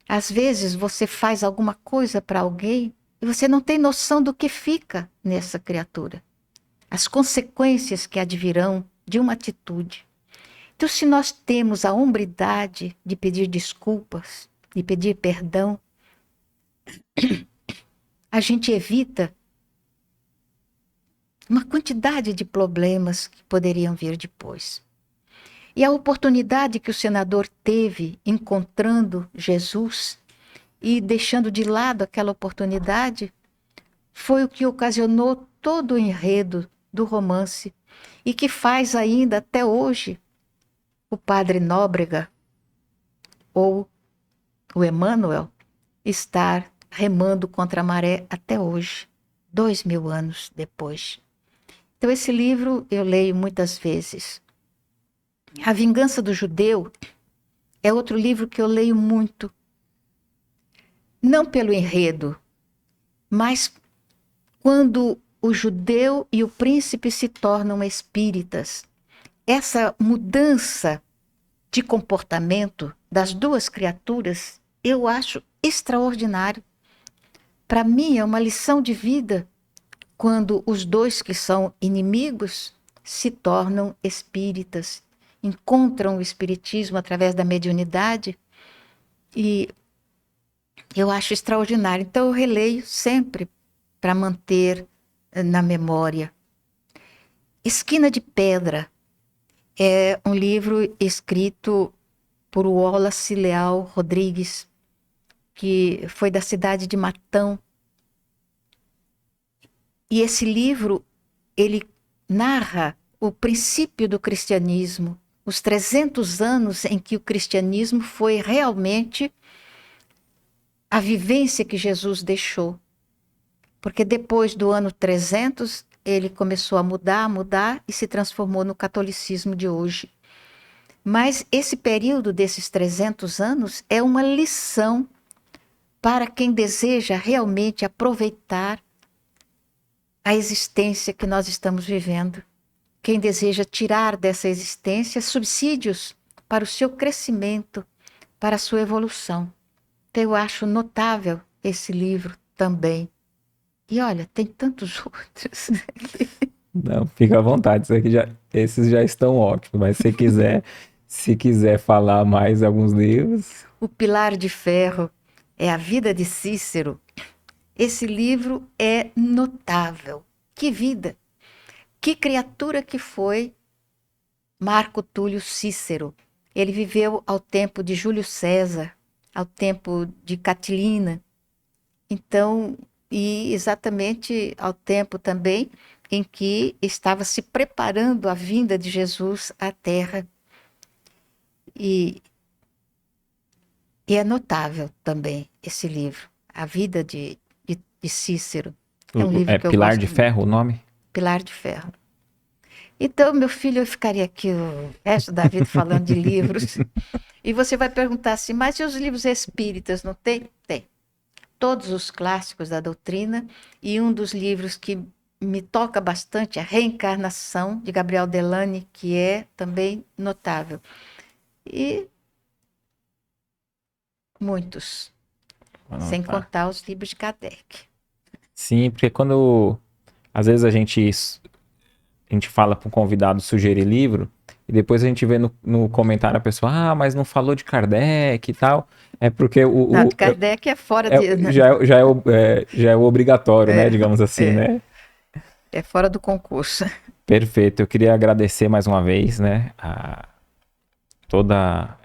às vezes você faz alguma coisa para alguém e você não tem noção do que fica nessa criatura, as consequências que advirão de uma atitude. Então, se nós temos a hombridade de pedir desculpas, de pedir perdão, a gente evita uma quantidade de problemas que poderiam vir depois. E a oportunidade que o senador teve encontrando Jesus e deixando de lado aquela oportunidade foi o que ocasionou todo o enredo do romance e que faz ainda até hoje o padre Nóbrega ou o Emmanuel estar remando contra a maré até hoje, 2000 anos depois. Então esse livro eu leio muitas vezes. A Vingança do Judeu é outro livro que eu leio muito. Não pelo enredo, mas quando o judeu e o príncipe se tornam espíritas. Essa mudança de comportamento das duas criaturas, eu acho extraordinário. Para mim é uma lição de vida quando os dois que são inimigos se tornam espíritas, encontram o espiritismo através da mediunidade e eu acho extraordinário. Então eu releio sempre para manter na memória. Esquina de Pedra é um livro escrito por Wallace Leal Rodrigues, que foi da cidade de Matão. E esse livro, ele narra o princípio do cristianismo, os 300 anos em que o cristianismo foi realmente a vivência que Jesus deixou. Porque depois do ano 300, ele começou a mudar e se transformou no catolicismo de hoje. Mas esse período desses 300 anos é uma lição para quem deseja realmente aproveitar a existência que nós estamos vivendo. Quem deseja tirar dessa existência subsídios para o seu crescimento, para a sua evolução. Então eu acho notável esse livro também. E olha, tem tantos outros. Não, fica à vontade, esses já estão ótimos, mas se quiser falar mais alguns livros. O Pilar de Ferro é a vida de Cícero. Esse livro é notável. Que vida! Que criatura que foi Marco Túlio Cícero. Ele viveu ao tempo de Júlio César, ao tempo de Catilina. Então, e exatamente ao tempo também em que estava se preparando a vinda de Jesus à Terra. E é notável também esse livro, A Vida de Cícero. É um livro que eu Pilar gosto de muito. Ferro o nome? Pilar de Ferro. Então, meu filho, eu ficaria aqui o resto da vida falando de livros. E você vai perguntar assim, mas e os livros espíritas, não tem? Tem. Todos os clássicos da doutrina, e um dos livros que me toca bastante é A Reencarnação, de Gabriel Delany, que é também notável. E muitos, sem contar os livros de Kardec. Sim, porque quando às vezes a gente a gente fala para um convidado sugerir livro, e depois a gente vê no comentário a pessoa, mas não falou de Kardec e tal. É porque Não, de Kardec é fora de. já é o obrigatório, né? É, Digamos assim, é, né? é fora do concurso. Perfeito. Eu queria agradecer mais uma vez, né? Toda,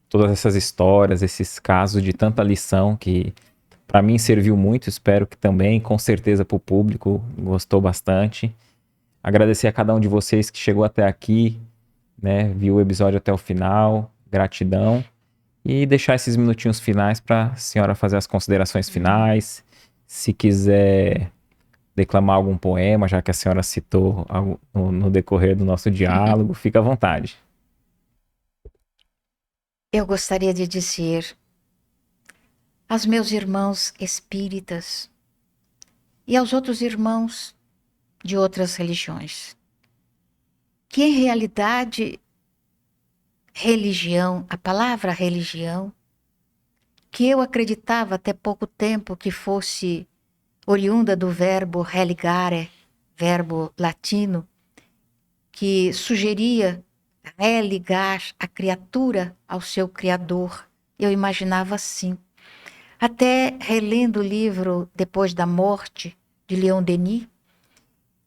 todas essas histórias, esses casos de tanta lição que para mim serviu muito. Espero que também, com certeza, para o público gostou bastante. Agradecer a cada um de vocês que chegou até aqui, né? Viu o episódio até o final. Gratidão. E deixar esses minutinhos finais para a senhora fazer as considerações finais. Se quiser declamar algum poema, já que a senhora citou no decorrer do nosso diálogo, fica à vontade. Eu gostaria de dizer aos meus irmãos espíritas e aos outros irmãos de outras religiões que, em realidade, religião, a palavra religião, que eu acreditava até pouco tempo que fosse oriunda do verbo religare, verbo latino, que sugeria religar a criatura ao seu Criador. Eu imaginava assim. Até relendo o livro Depois da Morte, de Leon Denis,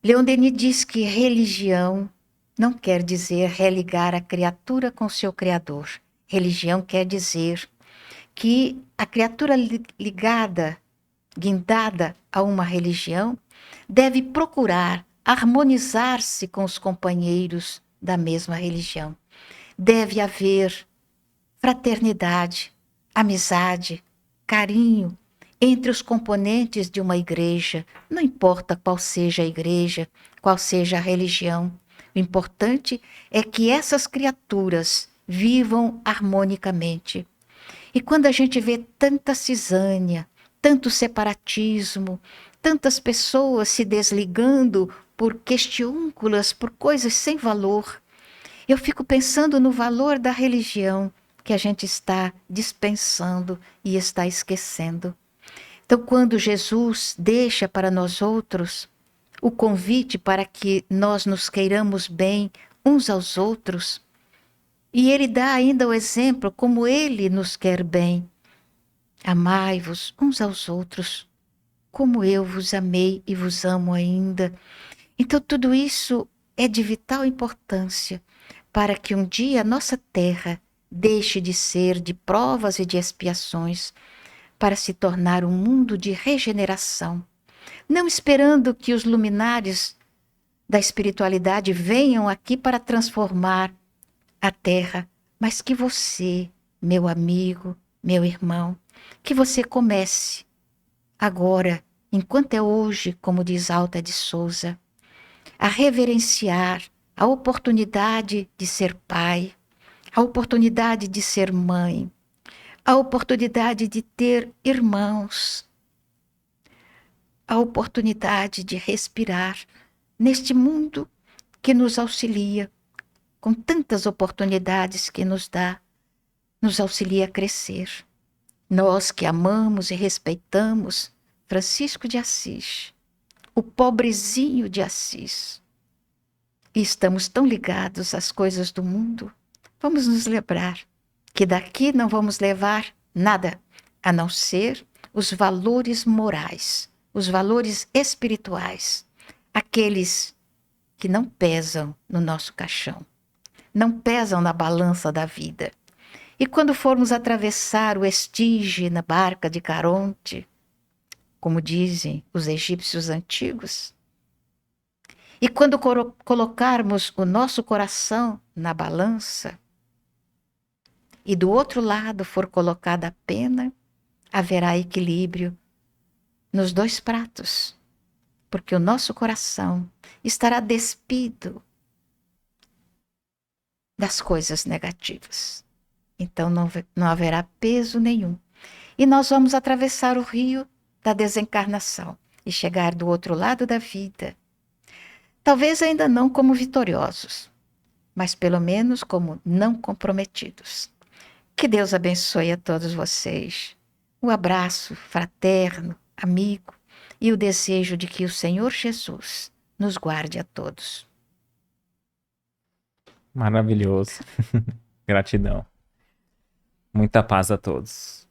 Leon Denis diz que religião não quer dizer religar a criatura com seu Criador. Religião quer dizer que a criatura ligada, guindada a uma religião, deve procurar harmonizar-se com os companheiros da mesma religião. Deve haver fraternidade, amizade, carinho entre os componentes de uma igreja, não importa qual seja a igreja, qual seja a religião. O importante é que essas criaturas vivam harmonicamente. E quando a gente vê tanta cisânia, tanto separatismo, tantas pessoas se desligando por questiúnculas, por coisas sem valor, eu fico pensando no valor da religião que a gente está dispensando e está esquecendo. Então, quando Jesus deixa para nós outros o convite para que nós nos queiramos bem uns aos outros, e ele dá ainda o exemplo como ele nos quer bem. Amai-vos uns aos outros, como eu vos amei e vos amo ainda. Então, tudo isso é de vital importância para que um dia a nossa terra deixe de ser de provas e de expiações, para se tornar um mundo de regeneração. Não esperando que os luminares da espiritualidade venham aqui para transformar a terra, mas que você, meu amigo, meu irmão, que você comece agora, enquanto é hoje, como diz Alta de Souza, a reverenciar a oportunidade de ser pai, a oportunidade de ser mãe, a oportunidade de ter irmãos, a oportunidade de respirar neste mundo que nos auxilia, com tantas oportunidades que nos dá, nos auxilia a crescer. Nós que amamos e respeitamos Francisco de Assis, o pobrezinho de Assis, e estamos tão ligados às coisas do mundo, vamos nos lembrar que daqui não vamos levar nada, a não ser os valores morais, os valores espirituais, aqueles que não pesam no nosso caixão, não pesam na balança da vida. E quando formos atravessar o Estige na barca de Caronte, como dizem os egípcios antigos, e quando colocarmos o nosso coração na balança, e do outro lado for colocada a pena, haverá equilíbrio nos dois pratos, porque o nosso coração estará despido das coisas negativas. Então não haverá peso nenhum. E nós vamos atravessar o rio da desencarnação e chegar do outro lado da vida. Talvez ainda não como vitoriosos, mas pelo menos como não comprometidos. Que Deus abençoe a todos vocês. Um abraço fraterno, amigo, e o desejo de que o Senhor Jesus nos guarde a todos. Maravilhoso. Gratidão. Muita paz a todos.